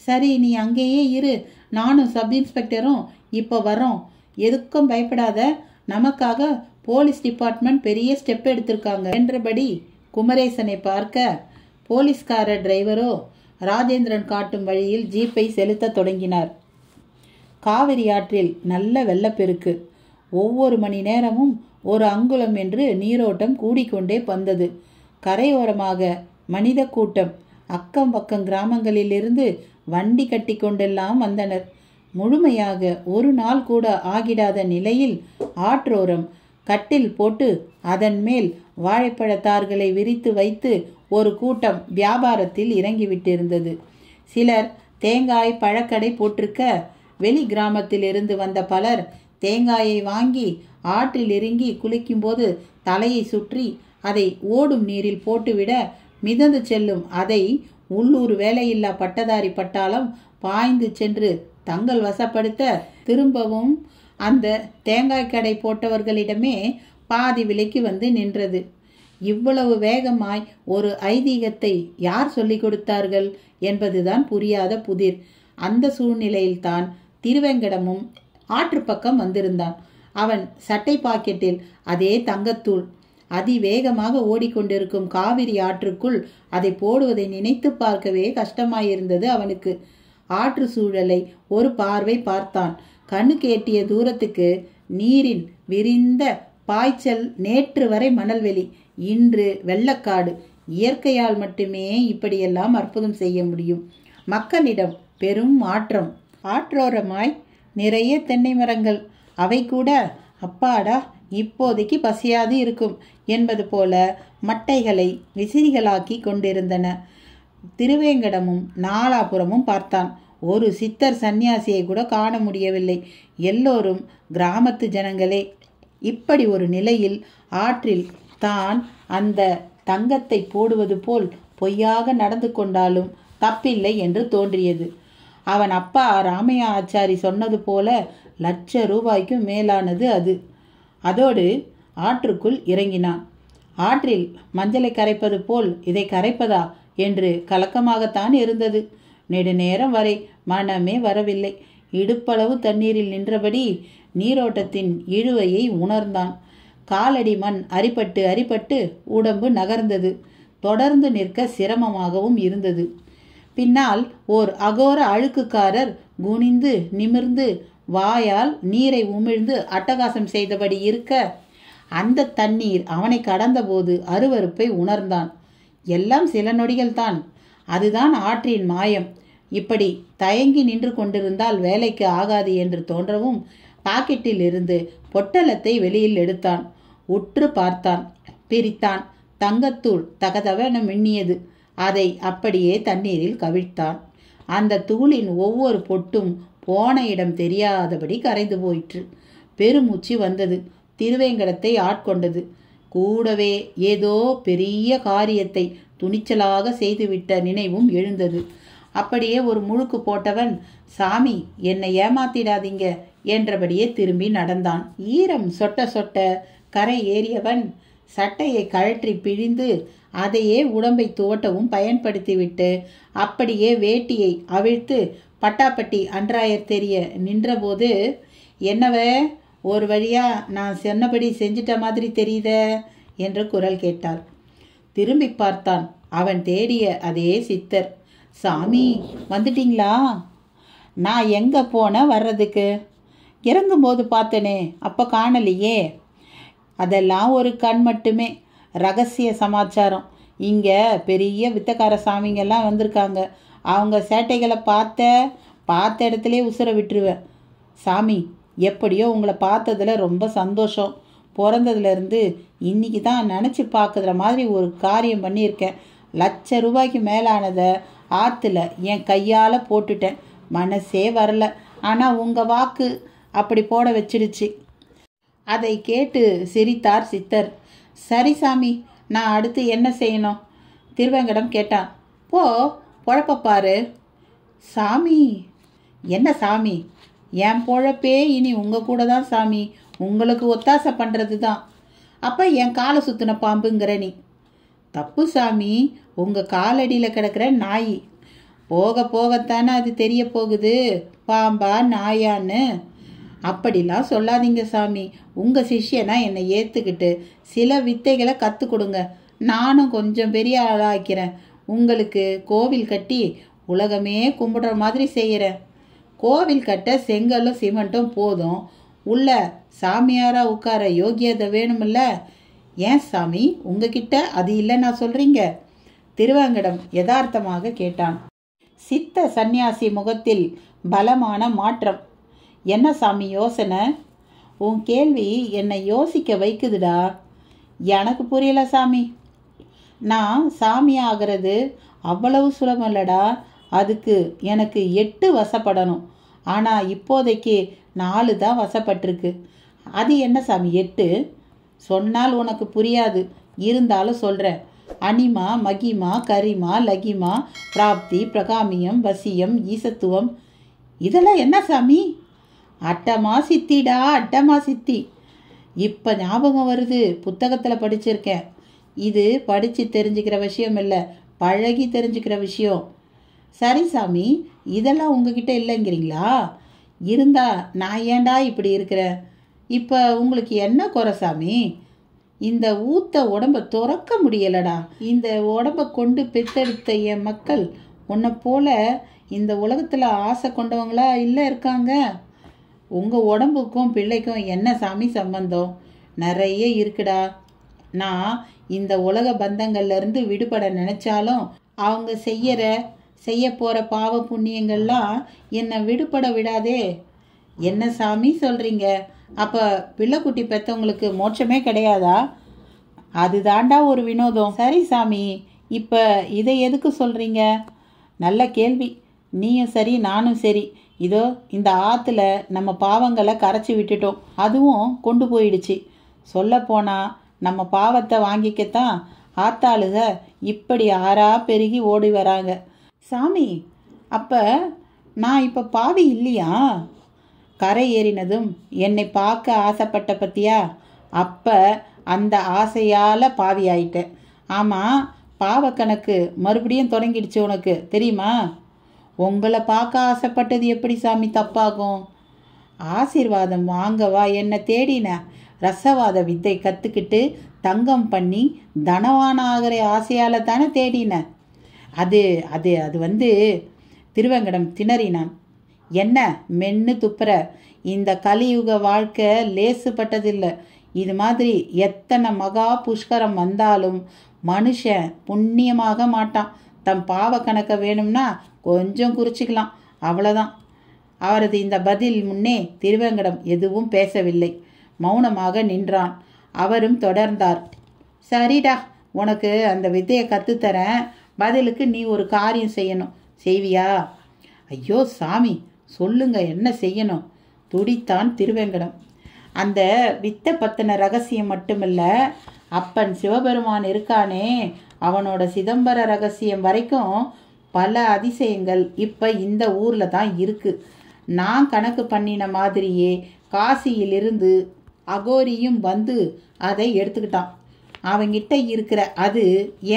Speaker 1: சரி, நீ அங்கேயே இரு. நானும் சப் இன்ஸ்பெக்டரும் இப்போ வரோம். எதுக்கும் பயப்படாத. நமக்காக போலீஸ் டிபார்ட்மெண்ட் பெரிய ஸ்டெப் எடுத்திருக்காங்க என்றபடி குமரேசனை பார்க்க போலீஸ்கார டிரைவரோ ராஜேந்திரன் காட்டும் வழியில் ஜீப்பை செலுத்த தொடங்கினார். காவிரி ஆற்றில் நல்ல வெள்ளப்பெருக்கு. ஒவ்வொரு மணி நேரமும் ஒரு அங்குலம் என்று நீரோட்டம் கூடிக்கொண்டே வந்தது. கரையோரமாக மனித கூட்டம். அக்கம் பக்கம் கிராமங்களிலிருந்து வண்டி கட்டி கொண்டெல்லாம் வந்தனர். முழுமையாக ஒரு நாள் கூட ஆகிடாத நிலையில் ஆற்றோரம் கட்டில் போட்டு அதன் மேல் வாழைப்பழத்தார்களை விரித்து வைத்து ஒரு கூட்டம் வியாபாரத்தில் இறங்கிவிட்டிருந்தது. சிலர் தேங்காய் பழக்கடை போட்டிருக்க, வெளி கிராமத்தில் இருந்து வந்த பலர் தேங்காயை வாங்கி ஆற்றில் இறங்கி குளிக்கும்போது தலையை சுற்றி அதை ஓடும் நீரில் போட்டுவிட மிதந்து செல்லும் அதை உள்ளூர் வேலையில்லா பட்டதாரி பட்டாளம் பாய்ந்து சென்று தங்கள் வசப்படுத்த திரும்பவும் அந்த தேங்காய் கடை போட்டவர்களிடமே பாதி விலைக்கு வந்து நின்றது. இவ்வளவு வேகமாய் ஒரு ஐதீகத்தை யார் சொல்லிக் கொடுத்தார்கள் என்பதுதான் புரியாத புதிர். அந்த சூழ்நிலையில்தான் திருவேங்கடமும் ஆற்று பக்கம் வந்திருந்தான். அவன் சட்டை பாக்கெட்டில் அதே தங்கத்தூள். அதிவேகமாக ஓடிக்கொண்டிருக்கும் காவிரி ஆற்றுக்குள் அதை போடுவதை நினைத்து பார்க்கவே கஷ்டமாயிருந்தது அவனுக்கு. ஆற்று சூழலை ஒரு பார்வை பார்த்தான். கண்ணுக்கு எட்டிய தூரத்துக்கு நீரின் விரிந்த பாய்ச்சல். நேற்று வரை மணல்வெளி, இன்று வெள்ளக்காடு. இயற்கையால் மட்டுமே இப்படியெல்லாம் அற்புதம் செய்ய முடியும். மக்களிடம் பெரும் மாற்றம். ஆற்றோரமாய் நிறைய தென்னை மரங்கள். அவை கூட அப்பாடா இப்போதைக்கு பசியாது இருக்கும் என்பது போல மட்டைகளை விசிறிகளாக்கி கொண்டிருந்தன. திருவேங்கடமும் நாலாபுரமும் பார்த்தான். ஒரு சித்தர் சந்நியாசியை கூட காண முடியவில்லை. எல்லோரும் கிராமத்து ஜனங்களே. இப்படி ஒரு நிலையில் ஆற்றில் தான் அந்த தங்கத்தை போடுவது போல் பொய்யாக நடந்து கொண்டாலும் தப்பில்லை என்று தோன்றியது. அவன் அப்பா ராமையா ஆச்சாரி சொன்னது போல ₹1,00,000 மேலானது அது. அதோடு ஆற்றுக்குள் இறங்கினான். ஆற்றில் மஞ்சளை கரைப்பது போல் இதை கரைப்பதா என்று கலக்கமாகத்தான் இருந்தது. நெடுநேரம் வரை மனமே வரவில்லை. இடுப்பளவு தண்ணீரில் நின்றபடி நீரோட்டத்தின் இழுவையை உணர்ந்தான். காலடி மண் அரிப்பட்டு அரிப்பட்டு உடம்பு நகர்ந்தது. தொடர்ந்து நிற்க சிரமமாகவும் இருந்தது. பின்னால் ஓர் அகோர அழுக்குக்காரர் குனிந்து நிமிர்ந்து வாயால் நீரை உமிழ்ந்து அட்டகாசம் செய்தபடி இருக்க, அந்த தண்ணீர் அவனை கடந்தபோது அருவருப்பை உணர்ந்தான். எல்லாம் சில நொடிகள்தான். அதுதான் ஆற்றின் மாயம். இப்படி தயங்கி நின்று கொண்டிருந்தால் வேலைக்கு ஆகாது என்று தோன்றவும் பாக்கெட்டில் இருந்து பொட்டலத்தை வெளியில் எடுத்தான். உற்று பார்த்தான். பிரித்தான். தங்கத்தூள் தகதவென மின்னியது. அதை அப்படியே தண்ணீரில் கவிழ்த்தான். அந்த தூளின் ஒவ்வொரு பொட்டும் போன இடம் தெரியாதபடி கரைந்து போயிற்று. பெருமூச்சு வந்தது. திருவேங்கடத்தை ஆட்கொண்டது. கூடவே ஏதோ பெரிய காரியத்தை துணிச்சலாக செய்துவிட்ட நினைவும் எழுந்தது. அப்படியே ஒரு முழுக்கு போட்டவன், சாமி என்னை ஏமாத்திடாதீங்க என்றபடியே திரும்பி நடந்தான். ஈரம் சொட்ட சொட்ட கரை ஏறியவன் சட்டையை கழற்றி பிழிந்து அதையே உடம்பை துவட்டவும் பயன்படுத்திவிட்டு அப்படியே வேட்டியை அவிழ்த்து பட்டாப்பட்டி அன்றாயர் தெரிய நின்றபோது, என்னவ ஒரு வழியா நான் சொன்னபடி செஞ்சிட்ட மாதிரி தெரியுத என்று குரல் கேட்டாள். திரும்பி பார்த்தான். அவன் தேடிய அதே சித்தர். சாமி வந்துட்டீங்களா? நான் எங்கே போன வர்றதுக்கு? இறங்கும்போது பார்த்தனே, அப்போ காணலையே. அதெல்லாம் ஒரு கண் மட்டுமே, ரகசிய சமாச்சாரம். இங்கே பெரிய வித்தக்கார சாமிங்கெல்லாம் வந்திருக்காங்க. அவங்க சேட்டைகளை பார்த்த இடத்துல உசுர விட்டுருவேன். சாமி, எப்படியோ உங்களை பார்த்ததில் ரொம்ப சந்தோஷம். பிறந்ததுலேருந்து இன்னைக்கு தான் நினச்சி பார்க்குற மாதிரி ஒரு காரியம் பண்ணியிருக்கேன். ₹1,00,000 மேலானதை ஆற்றுல என் கையால் போட்டுட்டேன். மனசே வரல. ஆனால் உங்கள் வாக்கு அப்படி போட வச்சிடுச்சு. அதை கேட்டு சிரித்தார் சித்தர். சரி சாமி, நான் அடுத்து என்ன செய்யணும்? திருவேங்கடம் கேட்டான். பொழப்ப பாரு. சாமி, என்ன சாமி? என் பொழப்பே இனி உங்கள் கூட தான் சாமி. உங்களுக்கு ஒத்தாசை பண்ணுறது தான். அப்போ என் காலை சுற்றின பாம்புங்கிற நீ? தப்பு சாமி, உங்கள் காலடியில் கிடக்கிற நாய். போக போகத்தானே அது தெரிய போகுது பாம்பா நாயான்னு. அப்படிலாம் சொல்லாதீங்க சாமி. உங்கள் சிஷ்யனா என்னை ஏற்றுக்கிட்டு சில வித்தைகளை கற்றுக் கொடுங்க. நானும் கொஞ்சம் பெரிய ஆளாக்கிறேன். உங்களுக்கு கோவில் கட்டி உலகமே கும்பிடுற மாதிரி செய்கிறேன். கோவில் கட்ட செங்கல்லும் சிமெண்ட்டும் போதும். உள்ள சாமியாராக உட்கார யோகியதை வேணுமில்ல? ஏன் சாமி, உங்ககிட்ட அது இல்லைன்னா சொல்கிறீங்க? திருவேங்கடம் யதார்த்தமாக கேட்டான். சித்த சந்நியாசி முகத்தில் பலமான மாற்றம். என்ன சாமி யோசனை? உன் கேள்வி என்னை யோசிக்க வைக்குதுடா. எனக்கு புரியல சாமி. நான் சாமி ஆகிறது அவ்வளவு சுலபம் இல்லடா. அதுக்கு எனக்கு 8 வசப்படணும். ஆனால் இப்போதைக்கு 4 தான் வசப்பட்டிருக்கு. அது என்ன சாமி 8? சொன்னால் உனக்கு புரியாது, இருந்தாலும் சொல்கிறேன். அனிமா, மகிமா, கரிமா, லகிமா, பிராப்தி, பிரகாமியம், வசியம், ஈசத்துவம். இதெல்லாம் என்ன சாமி? அட்டமா சித்திடா, அட்டமா சித்தி. இப்போ ஞாபகம் வருது, புத்தகத்தில் படிச்சிருக்கேன். இது படித்து தெரிஞ்சுக்கிற விஷயம் இல்லை, பழகி தெரிஞ்சுக்கிற விஷயம். சரி சாமி, இதெல்லாம் உங்ககிட்ட இல்லைங்கிறீங்களா? இருந்தா நான் ஏண்டா இப்படி இருக்கிறேன்? இப்போ உங்களுக்கு என்ன குறை சாமி? இந்த ஊத்த உடம்ப துறக்க முடியலடா. இந்த உடம்ப கொண்டு பெத்தெடுத்த என் மக்கள் உன்னை போல இந்த உலகத்தில் ஆசை கொண்டவங்களா இல்லை இருக்காங்க. உங்கள் உடம்புக்கும் பிள்ளைக்கும் என்ன சாமி சம்பந்தம்? நிறைய இருக்குடா. நான் இந்த உலக பந்தங்கள்லேருந்து விடுபட நினச்சாலும் அவங்க செய்ய போகிற பாவ புண்ணியங்கள்லாம் என்னை விடுபட விடாதே. என்ன சாமி சொல்கிறீங்க? அப்போ பிள்ளைக்குட்டி பெற்றவங்களுக்கு மோட்சமே கிடையாதா? அது தாண்டா ஒரு வினோதம். சரி சாமி, இப்போ இதை எதுக்கு சொல்கிறீங்க? நல்ல கேள்வி. நீயும் சரி நானும் சரி. இதோ இந்த ஆற்றுல நம்ம பாவங்களை கரைச்சி விட்டுட்டோம். அதுவும் கொண்டு போயிடுச்சு. சொல்லப்போனால் நம்ம பாவத்தை வாங்கிக்கத்தான் ஆத்தாளுக இப்படி ஆறா பெருகி ஓடி வராங்க. சாமி, அப்போ நான் இப்போ பாவி இல்லையா? கரை ஏறினதும் என்னை பார்க்க ஆசைப்பட்ட பத்தியா? அப்போ அந்த ஆசையால் பாவி ஆயிட்டேன். ஆமாம், பாவக்கணக்கு மறுபடியும் தொடங்கிடுச்சு. உனக்கு தெரியுமா? உங்களை பார்க்க ஆசைப்பட்டது எப்படி சாமி தப்பாகும்? ஆசீர்வாதம் வாங்கவா என்னை தேடின? ரசவாத வித்தை கற்றுக்கிட்டு தங்கம் பண்ணி தனவான ஆகிற ஆசையால் தானே தேடின. அது அது அது வந்து திருவேங்கடம் திணறினான். என்ன மென்னு துப்புற? இந்த கலியுக வாழ்க்கை லேசுப்பட்டதில்லை. இது மாதிரி எத்தனை மகா புஷ்கரம் வந்தாலும் மனுஷன் புண்ணியமாக மாட்டான். தம் பாவ கணக்க வேணும்னா கொஞ்சம் குறிச்சிக்கலாம், அவ்வளோதான். அவரது இந்த பதில் முன்னே திருவேங்கடம் எதுவும் பேசவில்லை. மௌனமாக நின்றான். அவரும் தொடர்ந்தார். சரிடா, உனக்கு அந்த வித்தையை கற்றுத்தரேன். பதிலுக்கு நீ ஒரு காரியம் செய்யணும். செய்வியா? ஐயோ சாமி, சொல்லுங்க, என்ன செய்யணும்? துடித்தான் திருவேங்கடம். அந்த வித்தை பத்தின ரகசியம் மட்டுமில்ல, அப்பன் சிவபெருமான் இருக்கானே, அவனோட சிதம்பர ரகசியம் வரைக்கும் பல அதிசயங்கள் இப்போ இந்த ஊரில் தான் இருக்குது. நான் கணக்கு பண்ணின மாதிரியே காசியிலிருந்து அகோரியும் வந்து அதை எடுத்துக்கிட்டான். அவங்கிட்ட இருக்கிற அது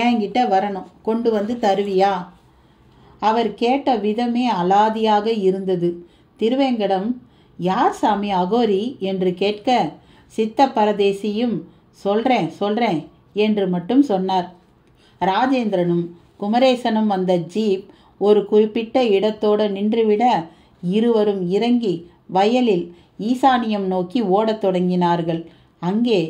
Speaker 1: என்கிட்ட வரணும், கொண்டு வந்து தருவியா? அவர் கேட்ட விதமே அலாதியாக இருந்தது. திருவேங்கடம், யார் சாமி அகோரி என்று கேட்க, சித்த பரதேசியும் சொல்றேன் என்று மட்டும் சொன்னார். ராஜேந்திரனும் குமரேசனும் வந்த ஜீப் ஒரு குறிப்பிட்ட இடத்தோடு நின்றுவிட இருவரும் இறங்கி வயலில் ஈசானியம் நோக்கி ஓடத் தொடங்கினார்கள். அங்கே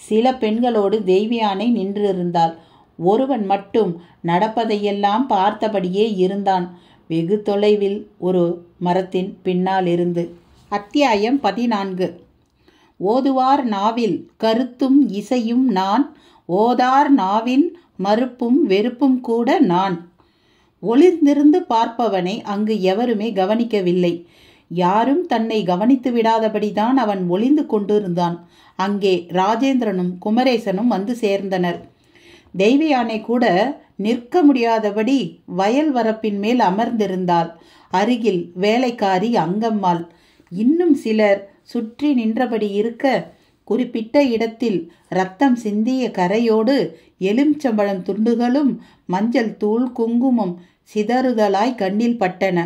Speaker 1: சில பெண்களோடு தெய்வியானை நின்றிருந்தாள். ஒருவன் மட்டும் நடப்பதையெல்லாம் பார்த்தபடியே இருந்தான், வெகு தொலைவில் ஒரு மரத்தின் பின்னால் இருந்து. அத்தியாயம் 14. ஓதுவார் நாவில் கருத்தும் இசையும் நான், ஓதார் நாவில் மறுப்பும் வெறுப்பும் கூட நான். ஒளிர்ந்திருந்து பார்ப்பவனை அங்கு எவருமே கவனிக்கவில்லை. யாரும் தன்னை கவனித்து விடாதபடிதான் அவன் ஒளிந்து கொண்டிருந்தான். அங்கே ராஜேந்திரனும் குமரேசனும் வந்து சேர்ந்தனர். தெய்வயானை கூட நிற்க முடியாதபடி வயல் வரப்பின் மேல் அமர்ந்திருந்தாள். அருகில் வேலைக்காரி அங்கம்மாள். இன்னும் சிலர் சுற்றி நின்றபடி இருக்க, குறிப்பிட்ட இடத்தில் இரத்தம் சிந்திய கரையோடு எலுமிச்சம்பழம் துண்டுகளும் மஞ்சள் தூள் குங்குமம் சிதறுதலாய் கண்ணில் பட்டன.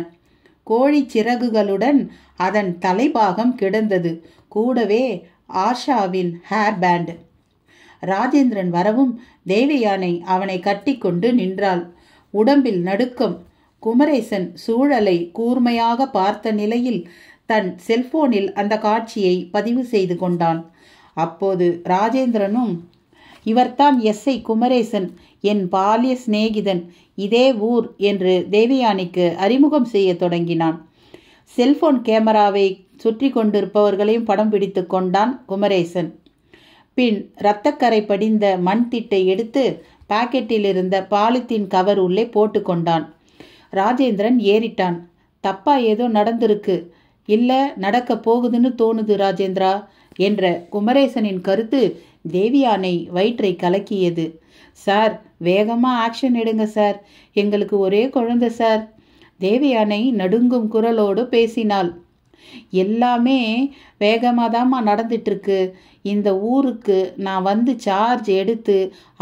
Speaker 1: கோழி சிறகுகளுடன் அதன் தலைபாகம் கிடந்தது. கூடவே ஆஷாவின் ஹேர் பேண்ட். ராஜேந்திரன் வரவும் தேவயானை அவனை கட்டி கொண்டு நின்றாள். உடம்பில் நடுக்கம். குமரேசன் சூழலை கூர்மையாக பார்த்த நிலையில் தன் செல்போனில் அந்த காட்சியை பதிவு செய்து கொண்டான். அப்போது ராஜேந்திரனும், இவர்தான் எஸ்ஐ குமரேசன், என் பாலிய சிநேகிதன், இதே ஊர் என்று தேவயானிக்கு அறிமுகம் செய்ய தொடங்கினான். செல்போன் கேமராவை சுற்றி கொண்டிருப்பவர்களையும் படம் பிடித்து கொண்டான் குமரேசன். பின் இரத்தக்கரை படிந்த மண் திட்டை எடுத்து பாக்கெட்டில் இருந்த பாலித்தீன் கவர் உள்ளே போட்டு கொண்டான். ராஜேந்திரன் ஏறிட்டான். தப்பா ஏதோ நடந்திருக்கு, இல்லை நடக்க போகுதுன்னு தோணுது ராஜேந்திரா என்ற குமரேசனின் கருத்து தேவியானை வயிற்றை கலக்கியது. சார், வேகமாக ஆக்ஷன் எடுங்க சார், எங்களுக்கு ஒரே குழந்தை சார். தேவியானை நடுங்கும் குரலோடு பேசினாள். எல்லாமே வேகமாதாம்மா நடந்துட்டுருக்கு. இந்த ஊருக்கு நான் வந்து சார்ஜ் எடுத்து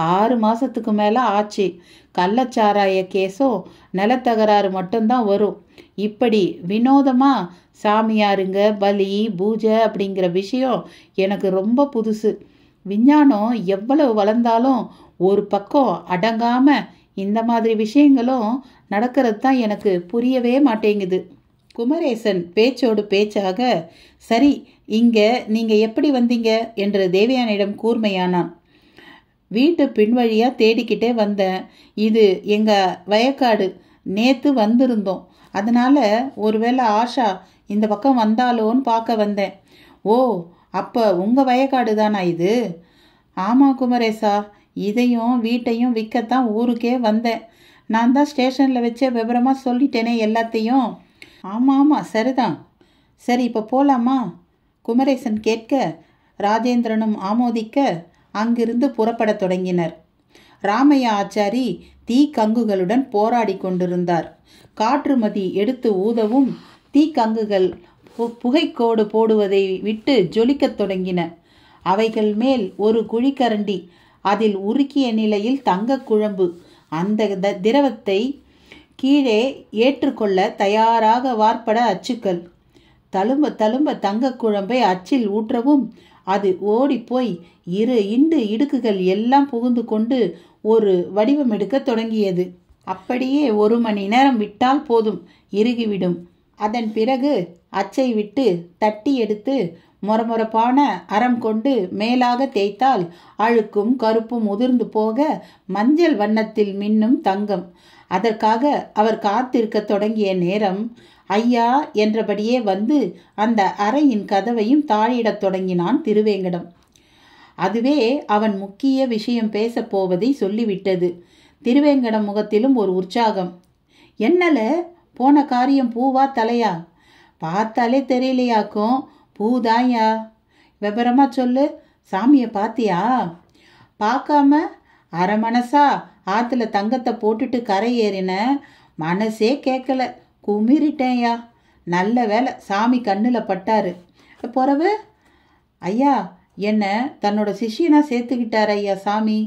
Speaker 1: 6 மாதத்துக்கு மேலே ஆச்சு. கள்ளச்சாராய கேஸும் நிலத்தகராறு மட்டும்தான் வரும். இப்படி வினோதமாக சாமியாருங்க, பலி, பூஜை அப்படிங்கிற விஷயம் எனக்கு ரொம்ப புதுசு. விஞ்ஞானம் எவ்வளவு வளர்ந்தாலும் ஒரு பக்கம் அடங்காமல் இந்த மாதிரி விஷயங்களும் நடக்கிறது தான் எனக்கு புரியவே மாட்டேங்குது. குமரேசன் பேச்சோடு பேச்சாக, சரி, இங்கே நீங்கள் எப்படி வந்தீங்க என்று தேவயானிடம் கூர்மையானான். வீட்டு பின்வழியாக தேடிக்கிட்டே வந்தேன். இது எங்கள் வயக்காடு. நேற்று வந்திருந்தோம். அதனால் ஒருவேளை ஆஷா இந்த பக்கம் வந்தாலோன்னு பார்க்க வந்தேன். ஓ, அப்போ உங்கள் வயக்காடு தானா இது? ஆமாம் குமரேசா, இதையும் வீட்டையும் விற்கத்தான் ஊருக்கே வந்தேன். நான் தான் ஸ்டேஷனில் வச்சே விவரமாக சொல்லிட்டேனே எல்லாத்தையும். ஆமாம், சரிதான். சரி, இப்போ போகலாமா? குமரேசன் கேட்க, ராஜேந்திரனும் ஆமோதிக்க அங்கிருந்து புறப்படத் தொடங்கினர். ராமையா ஆச்சாரி தீக்கங்குகளுடன் போராடி கொண்டிருந்தார். காற்றுமதி எடுத்து ஊதவும் தீக்கங்குகள் புகைக்கோடு போடுவதை விட்டு ஜொலிக்கத் தொடங்கின. அவைகள் மேல் ஒரு குழிக்கரண்டி, அதில் உருக்கிய நிலையில் தங்க குழம்பு. அந்த திரவத்தை கீழே ஏற்றுக்கொள்ள தயாராக வார்ப்பட அச்சுக்கள். தழும்ப தழும்ப தங்க குழம்பை அச்சில் ஊற்றவும் அது ஓடிப்போய் இடுக்குகள் எல்லாம் புகுந்து கொண்டு ஒரு வடிவம் எடுக்க தொடங்கியது. அப்படியே 1 மணி நேரம் விட்டால் போதும், இறுகிவிடும். அதன் பிறகு அச்சை விட்டு தட்டி எடுத்து மொரமொரப்பான அறம் கொண்டு மேலாக தேய்த்தால் அழுக்கும் கருப்பும் உதிர்ந்து போக மஞ்சள் வண்ணத்தில் மின்னும் தங்கம். அதற்காக அவர் காத்திருக்க தொடங்கிய நேரம், ஐயா என்றபடியே வந்து அந்த அறையின் கதவையும் தாழிடத் தொடங்கினான் திருவேங்கடம். அதுவே அவன் முக்கிய விஷயம் பேசப் போவதை சொல்லிவிட்டது. திருவேங்கடம் முகத்திலும் ஒரு உற்சாகம். என்னல, போன காரியம் பூவா தலையா? பார்த்தாலே தெரியலையாக்கும். பூதாயா. விபரமா சொல்லு, சாமியை பார்த்தியா? பார்க்காம அரை மனசா ஆற்றுல தங்கத்தை போட்டுட்டு கரை ஏறின, மனசே கேட்கல, குமிரிட்டேன்யா. நல்ல வேலை சாமி கண்ணில் பட்டாரு. பிறவு ஐயா என்னை தன்னோட சிஷியனாக சேர்த்துக்கிட்டார் ஐயா சாமி.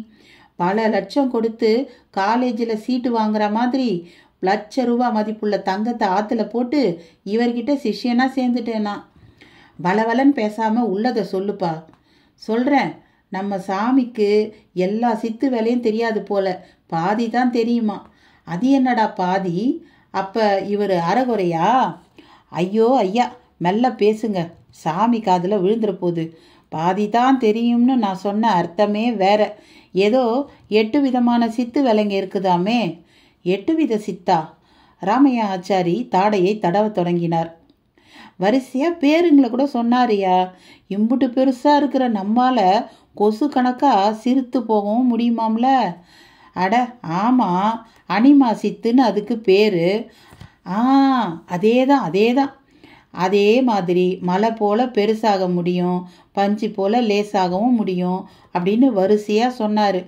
Speaker 1: பல லட்சம் கொடுத்து காலேஜில் சீட்டு வாங்குற மாதிரி ₹1,00,000 மதிப்புள்ள தங்கத்தை ஆற்றுல போட்டு இவர்கிட்ட சிஷியனாக சேர்ந்துட்டேனா. பலவலன்னு பேசாமல் உள்ளதை சொல்லுப்பா. சொல்கிறேன், நம்ம சாமிக்கு எல்லா சித்து வேலையும் தெரியாது போல, பாதி தான் தெரியுமா. அது என்னடா பாதி? அப்போ இவர் அறகுறையா? ஐயோ ஐயா, மெல்ல பேசுங்க, சாமி காதில் விழுந்துற போகுது. பாதி தான் தெரியும்னு நான் சொன்ன அர்த்தமே வேற. ஏதோ 8 விதமான சித்து வேலைங்க இருக்குதாமே. 8 வித சித்தா? ராமையா ஆச்சாரி தாடையை தடவ தொடங்கினார். வரிசையாக பேருங்களை கூட சொன்னாரியா. இம்புட்டு பெருசாக இருக்கிற நம்மால் கொசு கணக்காக சிரித்து போகவும் முடியுமாம்ல. அட ஆமாம், அனிமா சித்துன்னு அதுக்கு பேர். அதேதான். அதே மாதிரி மலை போல் பெருசாக முடியும், பஞ்சு போல் லேசாகவும் முடியும் அப்படின்னு வரிசையாக சொன்னார்.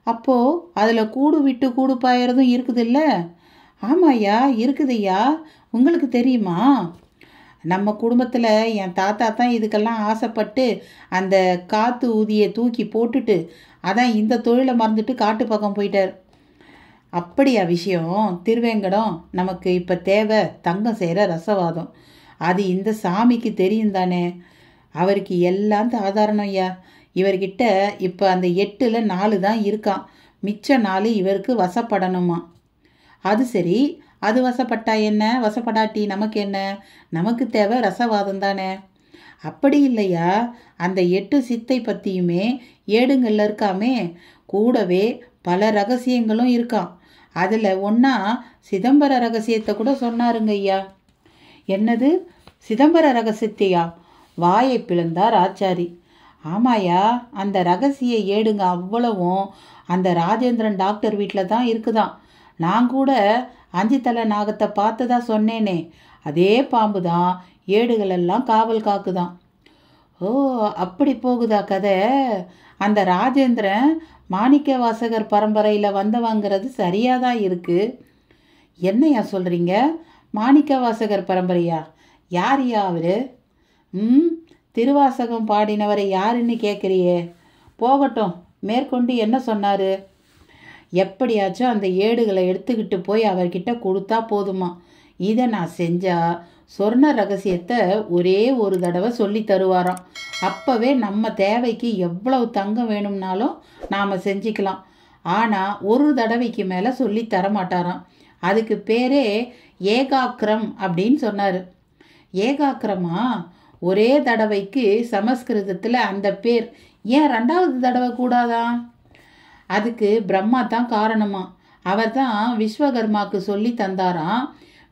Speaker 1: அப்போது அதில் கூடு விட்டு கூடு பாயறதும் இருக்குதுல்ல? ஆமாய்யா, இருக்குதுய்யா. உங்களுக்கு தெரியுமா? நம்ம குடும்பத்தில் என் தாத்தா தான் இதுக்கெல்லாம் ஆசைப்பட்டு அந்த காற்று ஊதியை தூக்கி போட்டுட்டு அதான் இந்த தொழிலை மறந்துட்டு காட்டு பக்கம் போயிட்டார். அப்படியா விஷயம்? திருவேங்கடம், நமக்கு இப்போ தேவை தங்கம் செய்கிற ரசவாதம். அது இந்த சாமிக்கு தெரியும் தானே. அவருக்கு எல்லாம் சாதாரணம் ஐயா. இவர்கிட்ட இப்போ அந்த 8ல் 4 தான் இருக்கான். மிச்ச 4 இவருக்கு வசப்படணுமா. அது சரி, அது வசப்பட்டா என்ன, வசப்படாட்டி நமக்கு என்ன? நமக்கு தேவை ரசவாதம் தானே. அப்படி இல்லையா, அந்த 8 சித்தை பற்றியுமே ஏடுங்களில் இருக்காமே. கூடவே பல ரகசியங்களும் இருக்கான். அதில் ஒன்றா சிதம்பர ரகசியத்தை கூட சொன்னாருங்க ஐயா. என்னது, சிதம்பர ரகசியத்தையா? வாயை பிளந்தார் ஆச்சாரி. ஆமாயா, அந்த ரகசிய ஏடுங்க அவ்வளவும் அந்த ராஜேந்திரன் டாக்டர் வீட்டில் தான் இருக்குதான். நான் கூட 5 தலை நாகத்தை பார்த்ததா சொன்னேனே, அதே பாம்பு தான் ஏடுகளெல்லாம் காவல் காக்குதான். ஓ, அப்படி போகுதா கதை? அந்த ராஜேந்திரன் மாணிக்க வாசகர் பரம்பரையில் வந்தவங்கிறது சரியாக தான் இருக்குது. என்னையா சொல்கிறீங்க? மாணிக்க வாசகர் பரம்பரையா? யாரையா அவர்? திருவாசகம் பாடினவரை யாருன்னு கேட்குறியே. போகட்டும், மேற்கொண்டு என்ன சொன்னார்? எப்படியாச்சும் அந்த ஏடுகளை எடுத்துக்கிட்டு போய் அவர்கிட்ட கொடுத்தா போதுமா. இதை நான் செஞ்சால் சொர்ண ரகசியத்தை ஒரே ஒரு தடவை சொல்லி தருவாராம். அப்போவே நம்ம தேவைக்கு எவ்வளவு தங்கம் வேணும்னாலும் நாம் செஞ்சுக்கலாம். ஆனால் ஒரு தடவைக்கு மேலே சொல்லி தரமாட்டாராம். அதுக்கு பேரே ஏகாக்கிரம் அப்படின்னு சொன்னார். ஏகாக்கிரமா? ஒரே தடவைக்கு சமஸ்கிருதத்தில் அந்த பேர் ஏன் 2வது தடவை கூடாதான்? அதுக்கு பிரம்மா தான் காரணமா. அவர் தான் விஸ்வகர்மாவுக்கு சொல்லி தந்தாராம்.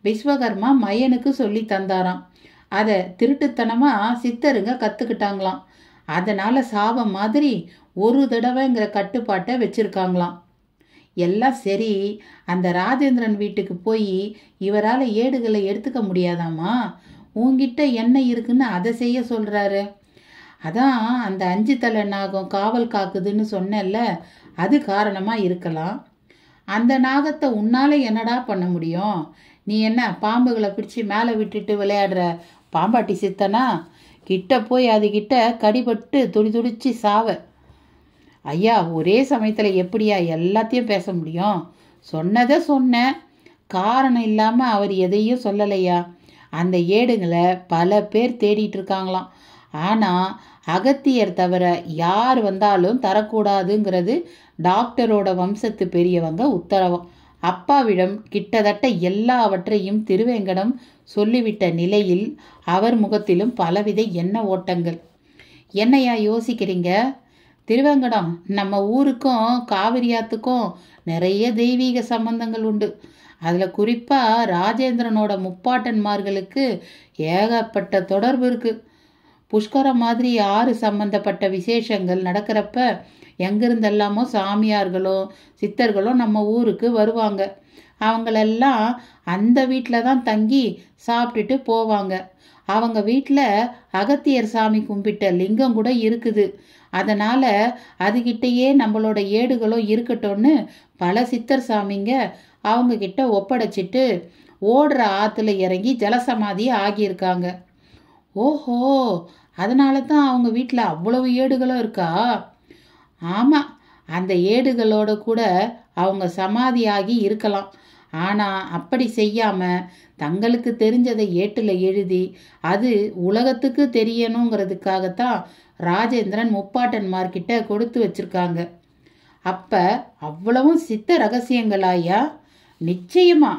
Speaker 1: விஸ்வகர்மா மையனுக்கு சொல்லி தந்தாராம். அதை திருட்டுத்தனமாக சித்தருங்க கற்றுக்கிட்டாங்களாம். அதனால் சாபம் மாதிரி ஒரு தடவைங்கிற கட்டுப்பாட்டை வச்சுருக்காங்களாம். எல்லாம் சரி, அந்த ராஜேந்திரன் வீட்டுக்கு போய் இவரால் ஏடுகளை எடுத்துக்க முடியாதாமா? உங்ககிட்ட என்ன இருக்குன்னு அதை செய்ய சொல்கிறாரு. அதான் அந்த 5 தலை நாகம் காவல் காக்குதுன்னு சொன்னேன்ல, அது காரணமாக இருக்கலாம். அந்த நாகத்தை உன்னால் என்னடா பண்ண முடியும்? நீ என்ன பாம்புகளை பிடிச்சி மேலே விட்டுட்டு விளையாடுற பாம்பாட்டி சித்தனா? கிட்ட போய் அதுகிட்ட கடிபட்டு துடிச்சு சாவ. ஐயா, ஒரே சமயத்தில் எப்படியா எல்லாத்தையும் பேச முடியும்? சொன்னதை சொன்னேன், காரணம் இல்லாமல் அவர் எதையும் சொல்லலையா. அந்த ஏடுங்களை பல பேர் தேடிட்டு இருக்காங்களாம். ஆனால் அகத்தியர் தவிர யார் வந்தாலும் தரக்கூடாதுங்கிறது டாக்டரோட வம்சத்து பெரியவங்க உத்தரவம். அப்பாவிடம் கிட்டத்தட்ட எல்லாவற்றையும் திருவேங்கடம் சொல்லிவிட்ட நிலையில் அவர் முகத்திலும் பலவித எண்ண ஓட்டங்கள். என்னையா யோசிக்கிறீங்க? திருவேங்கடம், நம்ம ஊருக்கும் காவிரியாத்துக்கும் நிறைய தெய்வீக சம்பந்தங்கள் உண்டு. அதில் குறிப்பாக ராஜேந்திரனோட முப்பாட்டன்மார்களுக்கு ஏகப்பட்ட தொடர்பு இருக்குது. புஷ்கரம் மாதிரி 6 சம்பந்தப்பட்ட விசேஷங்கள் நடக்கிறப்ப எங்கிருந்தெல்லாமோ சாமியார்களும் சித்தர்களும் நம்ம ஊருக்கு வருவாங்க. அவங்களெல்லாம் அந்த வீட்டில் தான் தங்கி சாப்பிட்டுட்டு போவாங்க. அவங்க வீட்டில் அகத்தியர் சாமி கும்பிட்ட லிங்கம் கூட இருக்குது. அதனால் அதுகிட்டயே நம்மளோட ஏடுகளும் இருக்கட்டும்னு பல சித்தர் சாமிங்க அவங்க கிட்ட ஒப்படைச்சிட்டு ஓடுற ஆற்றுல இறங்கி ஜலசமாதி ஆகியிருக்காங்க. ஓஹோ, அதனால தான் அவங்க வீட்டில் அவ்வளவு ஏடுகளும் இருக்கா? ஆமாம், அந்த ஏடுகளோட கூட அவங்க சமாதியாகி இருக்கலாம். ஆனால் அப்படி செய்யாமல் தங்களுக்கு தெரிஞ்சதை ஏட்டில் எழுதி அது உலகத்துக்கு தெரியணுங்கிறதுக்காகத்தான் ராஜேந்திரன் முப்பாட்டன்மார்கிட்ட கொடுத்து வச்சிருக்காங்க. அப்போ அவ்வளவும் சித்த ரகசியங்களாயா? நிச்சயமா.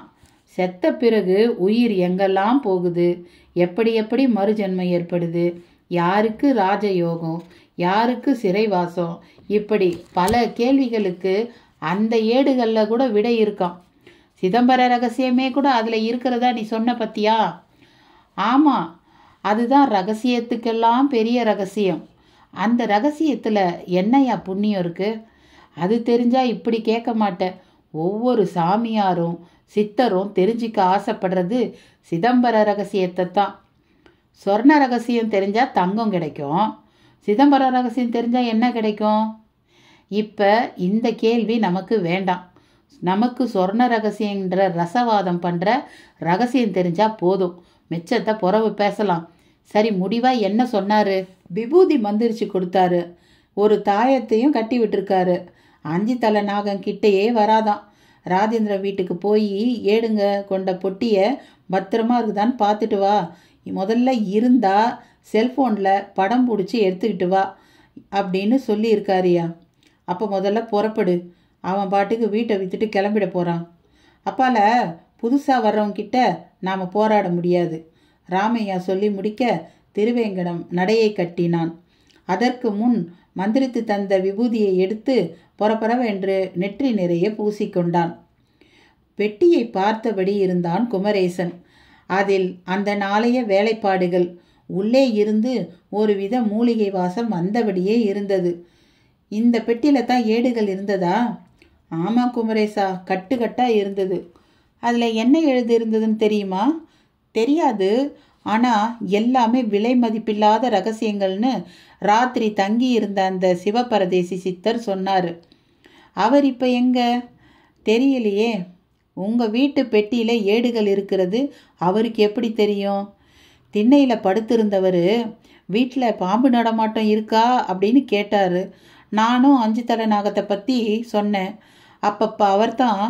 Speaker 1: செத்த பிறகு உயிர் எங்கெல்லாம் போகுது, எப்படி எப்படி மறுஜன்மை ஏற்படுது, யாருக்கு ராஜயோகம், யாருக்கு சிறைவாசம், இப்படி பல கேள்விகளுக்கு அந்த ஏடுகளில் கூட விடை இருக்காம். சிதம்பர ரகசியமே கூட அதில் இருக்கிறதா நீ சொன்ன பத்தியா? ஆமாம், அதுதான் ரகசியத்துக்கெல்லாம் பெரிய ரகசியம். அந்த ரகசியத்தில் என்னையா புண்ணியம் இருக்குது? அது தெரிஞ்சால் இப்படி கேட்க மாட்டேன். ஒவ்வொரு சாமியாரும் சித்தரும் தெரிஞ்சிக்க ஆசைப்படுறது சிதம்பர ரகசியத்தை தான். சொர்ண ரகசியம் தெரிஞ்சால் தங்கம் கிடைக்கும், சிதம்பர ரகசியம் தெரிஞ்சால் என்ன கிடைக்கும்? இப்போ இந்த கேள்வி நமக்கு வேண்டாம். நமக்கு சொர்ண ரகசியன்ற ரசவாதம் பண்ணுற ரகசியம் தெரிஞ்சால் போதும். மிச்சத்தை புறவு பேசலாம். சரி, முடிவாக என்ன சொன்னார்? விபூதி மந்திரிச்சு கொடுத்தாரு. ஒரு தாயத்தையும் கட்டி விட்டுருக்காரு. 5 தலை நாகம் கிட்டேயே வராதான். ராஜேந்திர வீட்டுக்கு போய் ஏடுங்க கொண்ட பொட்டியை பத்திரமா இருக்குதான்னு பார்த்துட்டு வா. முதல்ல இருந்தா செல்ஃபோனில் படம் பிடிச்சி எடுத்துக்கிட்டு வா அப்படின்னு சொல்லியிருக்காரியா. அப்போ முதல்ல புறப்படு. அவன் பாட்டுக்கு வீட்டை விற்றுட்டு கிளம்பிட போகிறான். அப்பால புதுசாக வர்றவங்கிட்ட நாம் போராட முடியாது. ராமையா சொல்லி முடிக்க திருவேங்கடம் நடையை கட்டினான். அதற்கு முன் மந்திரித்து தந்த விபூதியை எடுத்து பொறப்பொறவென்று நெற்றி நிறைய பூசிக்கொண்டான். பெட்டியை பார்த்தபடி இருந்தான் குமரேசன். அதில் அந்த நாளைய வேலைப்பாடுகள் உள்ளே இருந்து ஒருவித மூலிகை வாசம் வந்தபடியே இருந்தது. இந்த பெட்டியில் தான் ஏடுகள் இருந்ததா? ஆமாம் குமரேசா, கட்டுக்கட்டாக இருந்தது. அதில் என்ன எழுதியிருந்ததுன்னு தெரியுமா? தெரியாது, ஆனால் எல்லாமே விலை மதிப்பில்லாத ரகசியங்கள்னு ராத்திரி தங்கி இருந்த அந்த சிவபரதேசி சித்தர் சொன்னார். அவர் இப்போ எங்கே? தெரியலையே. உங்கள் வீட்டு பெட்டியில் ஏடுகள் இருக்கிறது அவருக்கு எப்படி தெரியும்? திண்ணையில் படுத்திருந்தவர் வீட்டில் பாம்பு நடமாட்டம் இருக்கா அப்படின்னு கேட்டார். நானும் 5 தலை நாகத்தை பற்றி சொன்னேன். அப்பப்போ அவர் தான்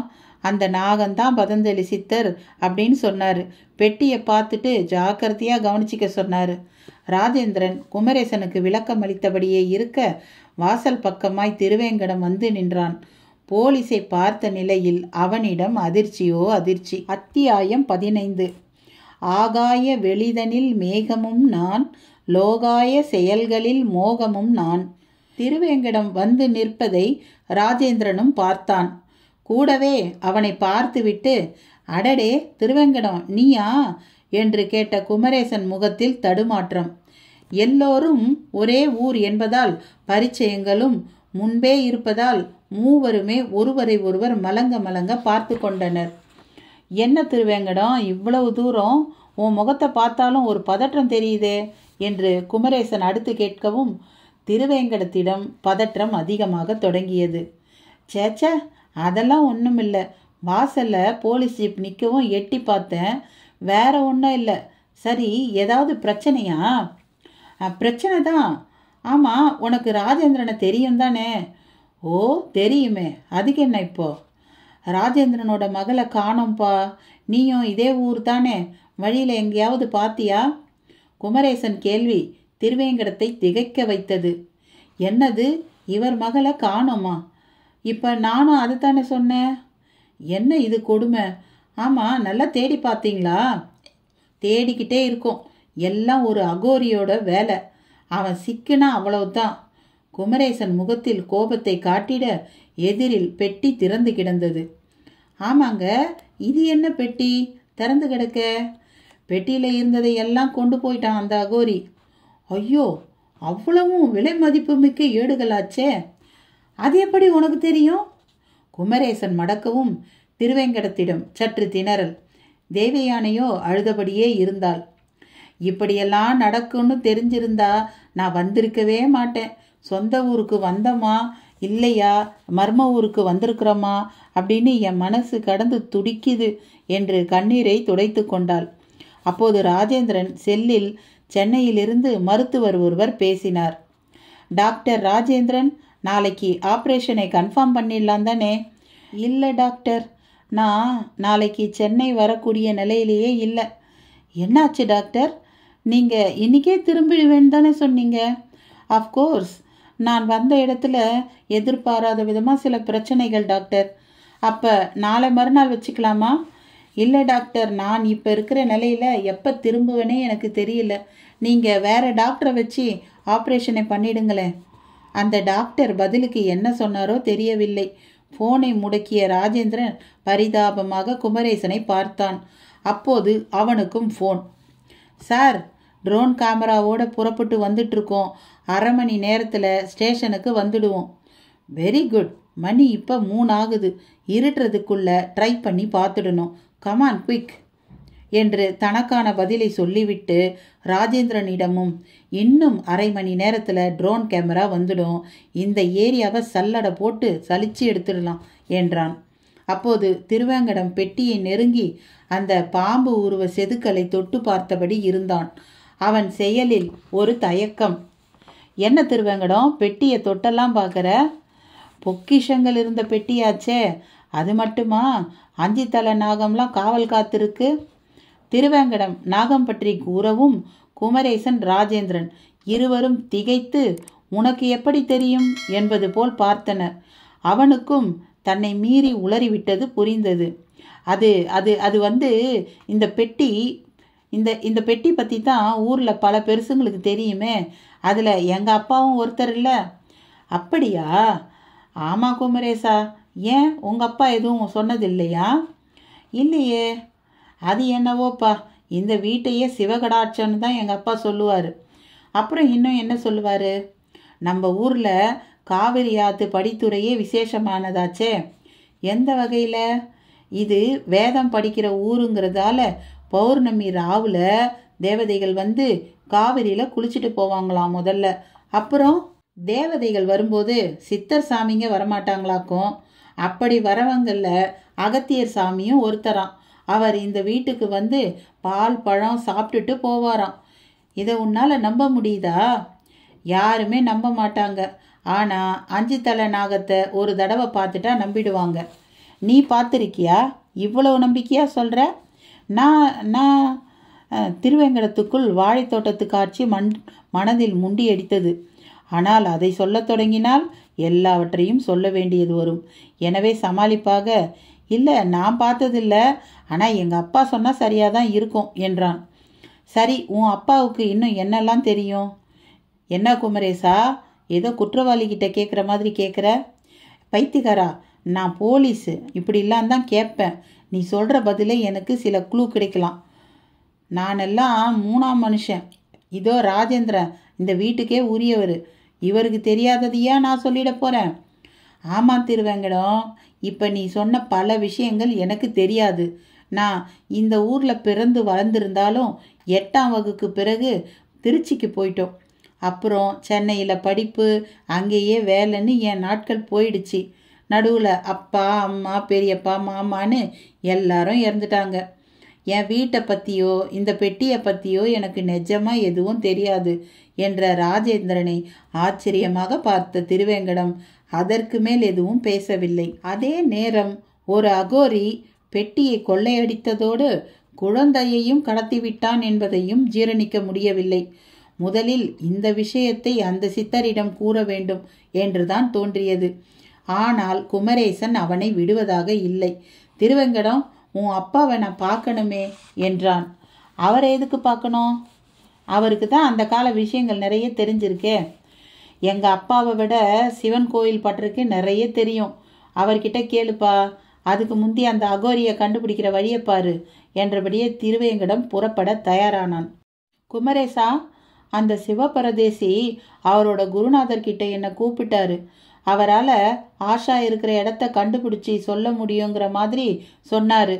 Speaker 1: அந்த நாகந்தான் பதஞ்சலி சித்தர் அப்படின்னு சொன்னார். பெட்டியை பார்த்துட்டு ஜாக்கிரதையாக கவனிச்சிக்க சொன்னார். ராஜேந்திரன் குமரேசனுக்கு விளக்கம் அளித்தபடியே இருக்க வாசல் பக்கமாய் திருவேங்கடம் வந்து நின்றான். போலீஸை பார்த்த நிலையில் அவனிடம் அதிர்ச்சியோ அதிர்ச்சி. அத்தியாயம் 15. ஆகாய வெளிதனில் மேகமும் நான், லோகாய செயல்களில் மோகமும் நான். திருவேங்கடம் வந்து நிற்பதை ராஜேந்திரனும் பார்த்தான். கூடவே அவனை பார்த்துவிட்டு, அடடே திருவேங்கடம் நீயா என்று கேட்ட குமரேசன் முகத்தில் தடுமாற்றம். எல்லோரும் ஒரே ஊர் என்பதால் பரிச்சயங்களும் முன்பே இருப்பதால் மூவருமே ஒருவரை ஒருவர் மலங்க மலங்க பார்த்து கொண்டனர். என்ன திருவேங்கடம், இவ்வளவு தூரம் உன் முகத்தை பார்த்தாலும் ஒரு பதற்றம் தெரியுதே என்று குமரேசன் அடுத்து கேட்கவும் திருவேங்கடத்திடம் பதற்றம் அதிகமாக தொடங்கியது. சேச்சே, அதெல்லாம் ஒன்றும் இல்லை. வாசலில் போலீஸ் ஜீப் நிற்கவும் எட்டி பார்த்தேன், வேற ஒன்றும் இல்லை. சரி, ஏதாவது பிரச்சனையா? பிரச்சனை தான். ஆமாம், உனக்கு ராஜேந்திரனை தெரியும் தானே? ஓ தெரியுமே, அதுக்கு என்ன இப்போ? ராஜேந்திரனோட மகளை காணோம்ப்பா. நீயும் இதே ஊர் தானே? வழியில் எங்கேயாவது பார்த்தியா? குமரேசன் கேள்வி திருவேங்கடத்தை திகைக்க வைத்தது. என்னது, இவர் மகளை காணோமா? இப்போ நானும் அதை தானே சொன்னேன். என்ன இது கொடுமை? ஆமாம், நல்லா தேடி பார்த்தீங்களா? தேடிக்கிட்டே இருக்கோம். எல்லாம் ஒரு அகோரியோட வேலை. அவன் சிக்கினா அவ்வளவுதான். குமரேசன் முகத்தில் கோபத்தை காட்டிட எதிரில் பெட்டி திறந்து கிடந்தது. ஆமாங்க, இது என்ன பெட்டி திறந்து கிடக்க? பெட்டியில் இருந்ததை எல்லாம் கொண்டு போயிட்டான் அந்த அகோரி. ஐயோ, அவ்வளவும் விலை மதிப்பு மிக்க ஏடுகளாச்சே. அது எப்படி உனக்கு தெரியும்? குமரேசன் மடக்கவும் திருவேங்கடத்திடம் சற்று திணறல். தேவயானையோ அழுதபடியே இருந்தாள். இப்படியெல்லாம் நடக்கும்னு தெரிஞ்சிருந்தா நான் வந்திருக்கவே மாட்டேன். சொந்த ஊருக்கு வந்தோமா இல்லையா, மர்ம ஊருக்கு வந்திருக்கிறோமா அப்படின்னு என் மனசு கடந்து துடிக்குது என்று கண்ணீரை துடைத்து கொண்டாள். அப்போது ராஜேந்திரன் செல்லில் சென்னையிலிருந்து மருத்துவர் ஒருவர் பேசினார். டாக்டர் ராஜேந்திரன், நாளைக்கு ஆப்ரேஷனை கன்ஃபார்ம் பண்ணிடலாம் தானே? இல்லை டாக்டர், நான் நாளைக்கு சென்னை வரக்கூடிய நிலையிலேயே இல்லை. என்னாச்சு டாக்டர்? நீங்கள் இன்றைக்கே திரும்பிடுவேன்னு தானே சொன்னீங்க? அஃப்கோர்ஸ், நான் வந்த இடத்துல எதிர்பாராத விதமாக சில பிரச்சனைகள் டாக்டர். அப்போ நாளை மறுநாள் வச்சுக்கலாமா? இல்லை டாக்டர், நான் இப்போ இருக்கிற நிலையில் எப்போ திரும்புவேனே எனக்கு தெரியல. நீங்கள் வேறு டாக்டரை வச்சு ஆப்ரேஷனை பண்ணிடுங்களேன். அந்த டாக்டர் பதிலுக்கு என்ன சொன்னாரோ தெரியவில்லை. ஃபோனை முடக்கிய ராஜேந்திரன் பரிதாபமாக குமரேசனை பார்த்தான். அப்போது அவனுக்கும் ஃபோன். சார், ட்ரோன் கேமராவோட புறப்பட்டு வந்துட்டுருக்கோம். அரை மணி நேரத்தில் ஸ்டேஷனுக்கு வந்துடுவோம். Very good. மணி இப்போ 3 ஆகுது. இருட்டுறதுக்குள்ளே ட்ரை பண்ணி பார்த்துடணும். கமான் குயிக் என்று தனக்கான பதிலை சொல்லிவிட்டு ராஜேந்திரனிடமும், இன்னும் அரை மணி நேரத்தில் ட்ரோன் கேமரா வந்துடும். இந்த ஏரியாவை சல்லடை போட்டு சலிச்சு எடுத்துடலாம் என்றான். அப்போது திருவேங்கடம் பெட்டியை நெருங்கி அந்த பாம்பு உருவ செதுக்கலை தொட்டு பார்த்தபடி இருந்தான். அவன் செயலில் ஒரு தயக்கம். என்ன திருவேங்கடம், பெட்டியை தொட்டெல்லாம் பார்க்குற? பொக்கிஷங்கள் இருந்த பெட்டியாச்சே, அது மட்டுமா? 5 தலை நாகம்லாம் காவல் காத்திருக்கு. திருவேங்கடம் நாகம் பற்றி கூறவும் குமரேசன் ராஜேந்திரன் இருவரும் திகைத்து உனக்கு எப்படி தெரியும் என்பது போல் பார்த்தனர். அவனுக்கும் தன்னை மீறி உளறிவிட்டது புரிந்தது. அது அது அது வந்து இந்த பெட்டி இந்த பெட்டி பற்றி தான் ஊரில் பல பெருசுங்களுக்கு தெரியுமே. அதில் எங்கள் அப்பாவும் ஒருத்தர் இல்லை. அப்படியா? ஆமாம் குமரேசா. ஏன், உங்கள் அப்பா எதுவும் சொன்னது இல்லையா? இல்லையே. அது என்னவோப்பா, இந்த வீட்டையே சிவகடாட்சன்னு தான் எங்கள் அப்பா சொல்லுவார். அப்புறம் இன்னும் என்ன சொல்லுவார்? நம்ம ஊரில் காவிரி ஆற்று படித்துறையே விசேஷமானதாச்சே. எந்த வகையில்? இது வேதம் படிக்கிற ஊருங்கிறதால பௌர்ணமி ராவில் தேவதைகள் வந்து காவிரியில் குளிச்சுட்டு போவாங்களாம் முதல்ல. அப்புறம் தேவதைகள் வரும்போது சித்தர் சாமிங்க வரமாட்டாங்களாக்கும். அப்படி வரவங்களில் அகத்தியர் சாமியும் ஒருத்தராம். அவர் இந்த வீட்டுக்கு வந்து பால் பழம் சாப்பிட்டுட்டு போவாராம். இதை உன்னால் நம்ப முடியுதா? யாருமே நம்ப மாட்டாங்க. ஆனால் 5 தலை நாகத்தை ஒரு தடவை பார்த்துட்டா நம்பிடுவாங்க. நீ பார்த்துருக்கியா? இவ்வளவு நம்பிக்கையாக சொல்கிற? நான் திருவேங்கடத்துக்குள் வாழைத்தோட்டத்து காட்சி மனதில் முண்டியடித்தது. ஆனால் அதை சொல்லத் தொடங்கினால் எல்லாவற்றையும் சொல்ல வேண்டியது வரும். எனவே சமாளிப்பாக, இல்லை நான் பார்த்ததில்லை, ஆனால் எங்கள் அப்பா சொன்னால் சரியாக தான் இருக்கும் என்றான். சரி, உன் அப்பாவுக்கு இன்னும் என்னெல்லாம் தெரியும்? என்ன குமரேசா, ஏதோ குற்றவாளிகிட்ட கேட்குற மாதிரி கேட்குற? பைத்தியக்காரா, நான் போலீஸு, இப்படிலாம் தான் கேட்பேன். நீ சொல்கிற பதிலே எனக்கு சில க்ளூ கிடைக்கலாம். நானெல்லாம் 3ஆம் மனுஷன். இதோ ராஜேந்திரன் இந்த வீட்டுக்கே உரியவர். இவருக்கு தெரியாததையா நான் சொல்லிட போகிறேன்? ஆமாம் திருவேங்கடம், இப்போ நீ சொன்ன பல விஷயங்கள் எனக்கு தெரியாது. நான் இந்த ஊரில் பிறந்து வளர்ந்துருந்தாலும் 8ஆம் வகுப்புக்கு பிறகு திருச்சிக்கு போயிட்டோம். அப்புறம் சென்னையில் படிப்பு, அங்கேயே வேலைன்னு என் நாட்கள் போயிடுச்சு. நடுவில் அப்பா அம்மா பெரியப்பா மாமான்னு எல்லாரும் இறந்துட்டாங்க. என் வீட்டை பற்றியோ இந்த பெட்டியை பற்றியோ எனக்கு நிஜமாக எதுவும் தெரியாது என்ற ராஜேந்திரனை ஆச்சரியமாக பார்த்த திருவேங்கடம் அதற்கு மேல் எதுவும் பேசவில்லை. அதே நேரம் ஒரு அகோரி பெட்டியை கொள்ளையடித்ததோடு குழந்தையையும் கடத்திவிட்டான் என்பதையும் ஜீரணிக்க முடியவில்லை. முதலில் இந்த விஷயத்தை அந்த சித்தரிடம் கூற வேண்டும் என்றுதான் தோன்றியது. ஆனால் குமரேசன் அவனை விடுவதாக இல்லை. திருவேங்கடம், உன் அப்பாவை நான் பார்க்கணுமே என்றான். அவரை எதுக்கு பார்க்கணும்? அவருக்கு தான் அந்த கால விஷயங்கள் நிறைய தெரிஞ்சிருக்கே. எங்கள் அப்பாவை விட சிவன் கோயில் பற்றிருக்கு நிறைய தெரியும். அவர்கிட்ட கேளுப்பா. அதுக்கு முந்தி அந்த அகோரியை கண்டுபிடிக்கிற வழியை பாரு என்றபடியே திருவேங்கடம் புறப்பட தயாரானான். குமரேசா, அந்த சிவபரதேசி அவரோட குருநாதர்கிட்ட என்னை கூப்பிட்டாரு. அவரால் ஆஷா இருக்கிற இடத்த கண்டுபிடிச்சி சொல்ல முடியுங்கிற மாதிரி சொன்னார்.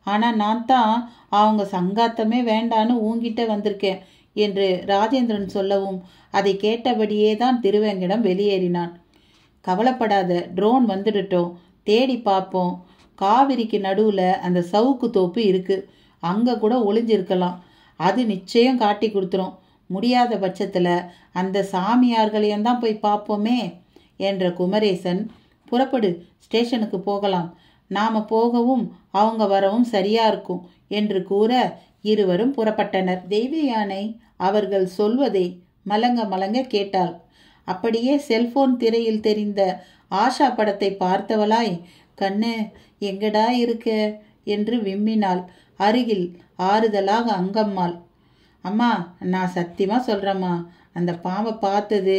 Speaker 1: ஆனால் நான் தான் அவங்க சங்காத்தமே வேண்டான்னு ஊங்கிட்ட வந்திருக்கேன் என்று ராஜேந்திரன் சொல்லவும் அதை கேட்டபடியே தான் திருவேங்கடம் வெளியேறினான். கவலைப்படாத, ட்ரோன் வந்துடட்டும், தேடி பார்ப்போம். காவிரிக்கு நடுவில் அந்த சவுக்கு தோப்பு இருக்குது, அங்கே கூட ஒளிஞ்சிருக்கலாம். அது நிச்சயம் காட்டி கொடுத்துரும். முடியாத பட்சத்தில் அந்த சாமியார்களையும் தான் போய் பார்ப்போமே என்ற குமரேசன், புறப்படு, ஸ்டேஷனுக்கு போகலாம். நாம் போகவும் அவங்க வரவும் சரியா இருக்கும் என்று கூற இருவரும் புறப்பட்டனர். தெய்வயானை அவர்கள் சொல்வதை மலங்க மலங்க கேட்டாள். அப்படியே செல்போன் திரையில் தெரிந்த ஆஷா படத்தை பார்த்தவளாய், கண்ணு எங்கடா இருக்க என்று விம்மினாள். அருகில் ஆறுதலாக அங்கம்மாள், அம்மா நான் சத்தியமாக சொல்கிறேம்மா, அந்த பாம்பை பார்த்தது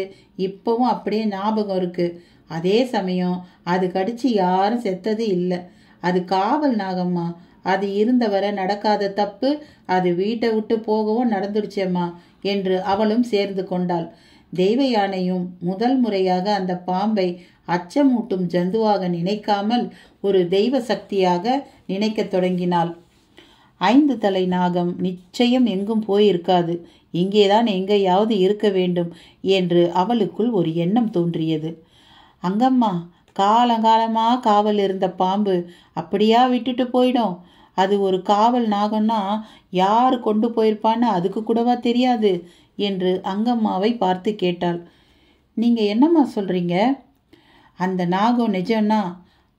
Speaker 1: இப்போவும் அப்படியே ஞாபகம் இருக்குது. அதே சமயம் அது கடிச்சு யாரும் செத்தது இல்லை. அது காவல் நாகம்மா. அது இருந்தவரை நடக்காத தப்பு அது வீட்டை விட்டு போகவும் நடந்துடுச்சேம்மா என்று அவளும் சேர்ந்து கொண்டாள். தெய்வயானையும் முதல் முறையாக அந்த பாம்பை அச்சமூட்டும் ஜந்துவாக நினைக்காமல் ஒரு தெய்வ சக்தியாக நினைக்க தொடங்கினாள். 5 தலை நாகம் நிச்சயம் எங்கும் போயிருக்காது, இங்கேதான் எங்கேயாவது இருக்க வேண்டும் என்று அவளுக்குள் ஒரு எண்ணம் தோன்றியது. அங்கம்மா, காலங்காலமாக காவல் இருந்த பாம்பு அப்படியா விட்டுட்டு போயிடும்? அது ஒரு காவல் நாகம்னா யார் கொண்டு போயிருப்பான்னு அதுக்கு கூடவா தெரியாது என்று அங்கம்மாவை பார்த்து கேட்டாள். நீங்கள் என்னம்மா சொல்கிறீங்க? அந்த நாகம் நிஜம்னா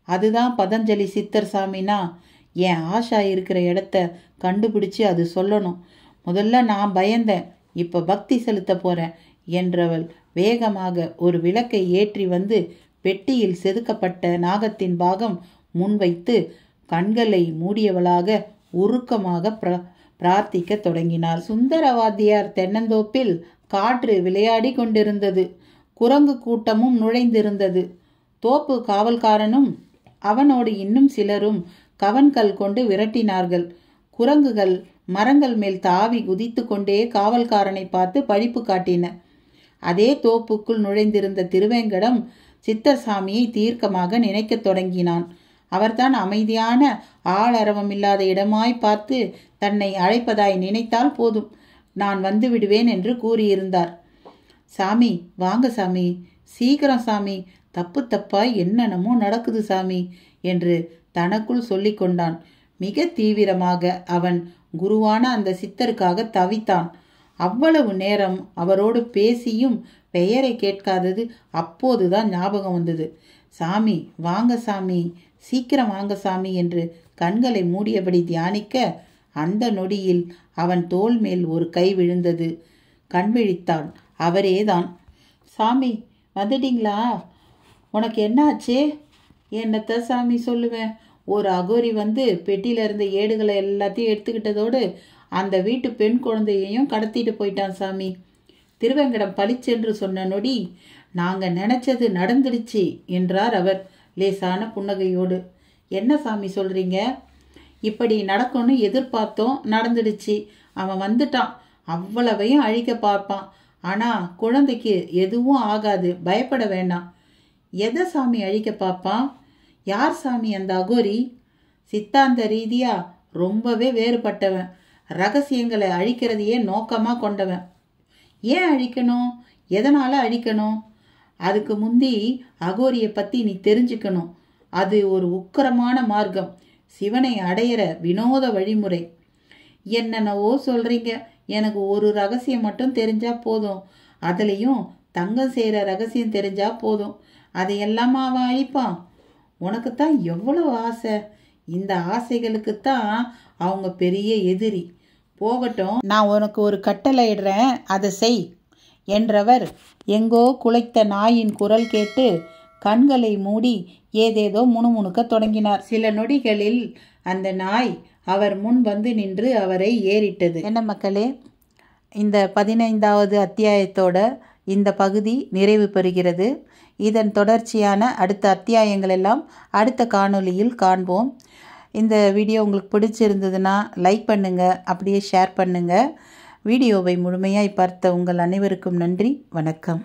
Speaker 1: அதுதான் பதஞ்சலி சித்தர் சாமினா என் ஆஷா இருக்கிற இடத்த கண்டுபிடிச்சு அது சொல்லணும். முதல்ல நான் பயந்தேன், இப்போ பக்தி செலுத்த போகிறேன் என்றவள் வேகமாக ஒரு விளக்கை ஏற்றி வந்து பெட்டியில் செதுக்கப்பட்ட நாகத்தின் பாகம் முன்வைத்து கண்களை மூடியவளாக உருக்கமாக பிரார்த்திக்க தொடங்கினாள். சுந்தரவாதியார் தென்னந்தோப்பில் காற்று விளையாடி கொண்டிருந்தது. குரங்கு கூட்டமும் நுழைந்திருந்தது. தோப்பு காவல்காரனும் அவனோடு இன்னும் சிலரும் கவன்கள் கொண்டு விரட்டினார்கள். குரங்குகள் மரங்கள் மேல் தாவி குதித்து கொண்டே காவல்காரனை பார்த்து பழிப்பு காட்டின. அதே தோப்புக்குள் நுழைந்திருந்த திருவேங்கடம் சித்தசாமியை தீர்க்கமாக நினைக்க தொடங்கினான். அவர்தான் அமைதியான ஆளரவமில்லாத இடமாய் பார்த்து தன்னை அழைப்பதாய் நினைத்தால் போதும், நான் வந்து விடுவேன் என்று கூறியிருந்தார். சாமி வாங்க சாமி, சீக்கிரம் சாமி, தப்பு தப்பாய் என்னென்னமோ நடக்குது சாமி என்று தனக்குள் சொல்லி கொண்டான். மிக தீவிரமாக அவன் குருவான அந்த சித்தருக்காக தவித்தான். அவ்வளவு நேரம் அவரோடு பேசியும் பெயரை கேட்காதது அப்போதுதான் ஞாபகம் வந்தது. சாமி வாங்க சாமி, சீக்கிரம் வாங்க சாமி என்று கண்களை மூடியபடி தியானிக்க அந்த நொடியில் அவன் தோள் மேல் ஒரு கை விழுந்தது. கண் விழித்தான். அவரேதான். சாமி வந்துட்டீங்களா? உனக்கு என்னாச்சே? என்னத்த சாமி சொல்லுவேன், ஒரு அகோரி வந்து பெட்டியில இருந்த ஏடுகளை எல்லாத்தையும் எடுத்துக்கிட்டதோடு அந்த வீட்டு பெண் குழந்தையையும் கடத்திட்டு போயிட்டான் சாமி. திருவேங்கடம் பளிச்சென்று சொன்ன நொடி, நாங்கள் நினைச்சது நடந்துடுச்சு என்றார் அவர் லேசான புன்னகையோடு. என்ன சாமி சொல்றீங்க? இப்படி நடக்கும்னு எதிர்பார்த்தோம், நடந்துடுச்சு. அவன் வந்துட்டான், அவ்வளவையும் அழிக்க பார்ப்பான். ஆனால் குழந்தைக்கு எதுவும் ஆகாது, பயப்பட வேண்டாம். எதை சாமி அழிக்க பார்ப்பான்? யார் சாமி அந்த அகோரி? சித்தாந்த ரீதியா ரொம்பவே வேறுபட்டவன், ரகசியங்களை அழிக்கிறதையே நோக்கமாக கொண்டவன். ஏன் அழிக்கணும்? எதனால் அழிக்கணும்? அதுக்கு முந்தி அகோரியை பற்றி நீ தெரிஞ்சுக்கணும். அது ஒரு உக்கிரமான மார்க்கம், சிவனை அடையிற வினோத வழிமுறை. என்னென்னவோ சொல்கிறீங்க, எனக்கு ஒரு ரகசியம் மட்டும் தெரிஞ்சா போதும். அதுலேயும் தங்கம் செய்கிற ரகசியம் தெரிஞ்சா போதும். அதையெல்லாம் அவன் அழிப்பான். உனக்குத்தான் எவ்வளோ ஆசை. இந்த ஆசைகளுக்குத்தான் அவங்க பெரிய எதிரி. போகட்டும், நான் உனக்கு ஒரு கட்டளை இடுறேன், அதை செய் என்றவர் எங்கோ குலைத்த நாயின் குரல் கேட்டு கண்களை மூடி ஏதேதோ முணுமுணுக்க தொடங்கினார். சில நொடிகளில் அந்த நாய் அவர் முன் வந்து நின்று அவரை ஏறிட்டது. என்ன மக்களே, இந்த 15வது அத்தியாயத்தோட இந்த பகுதி நிறைவு பெறுகிறது. இதன் தொடர்ச்சியான அடுத்த அத்தியாயங்கள் எல்லாம் அடுத்த காணொளியில் காண்போம். இந்த வீடியோ உங்களுக்கு பிடிச்சிருந்ததுன்னா லைக் பண்ணுங்கள், அப்படியே ஷேர் பண்ணுங்கள். வீடியோவை முழுமையாய் பார்த்த உங்கள் அனைவருக்கும் நன்றி. வணக்கம்.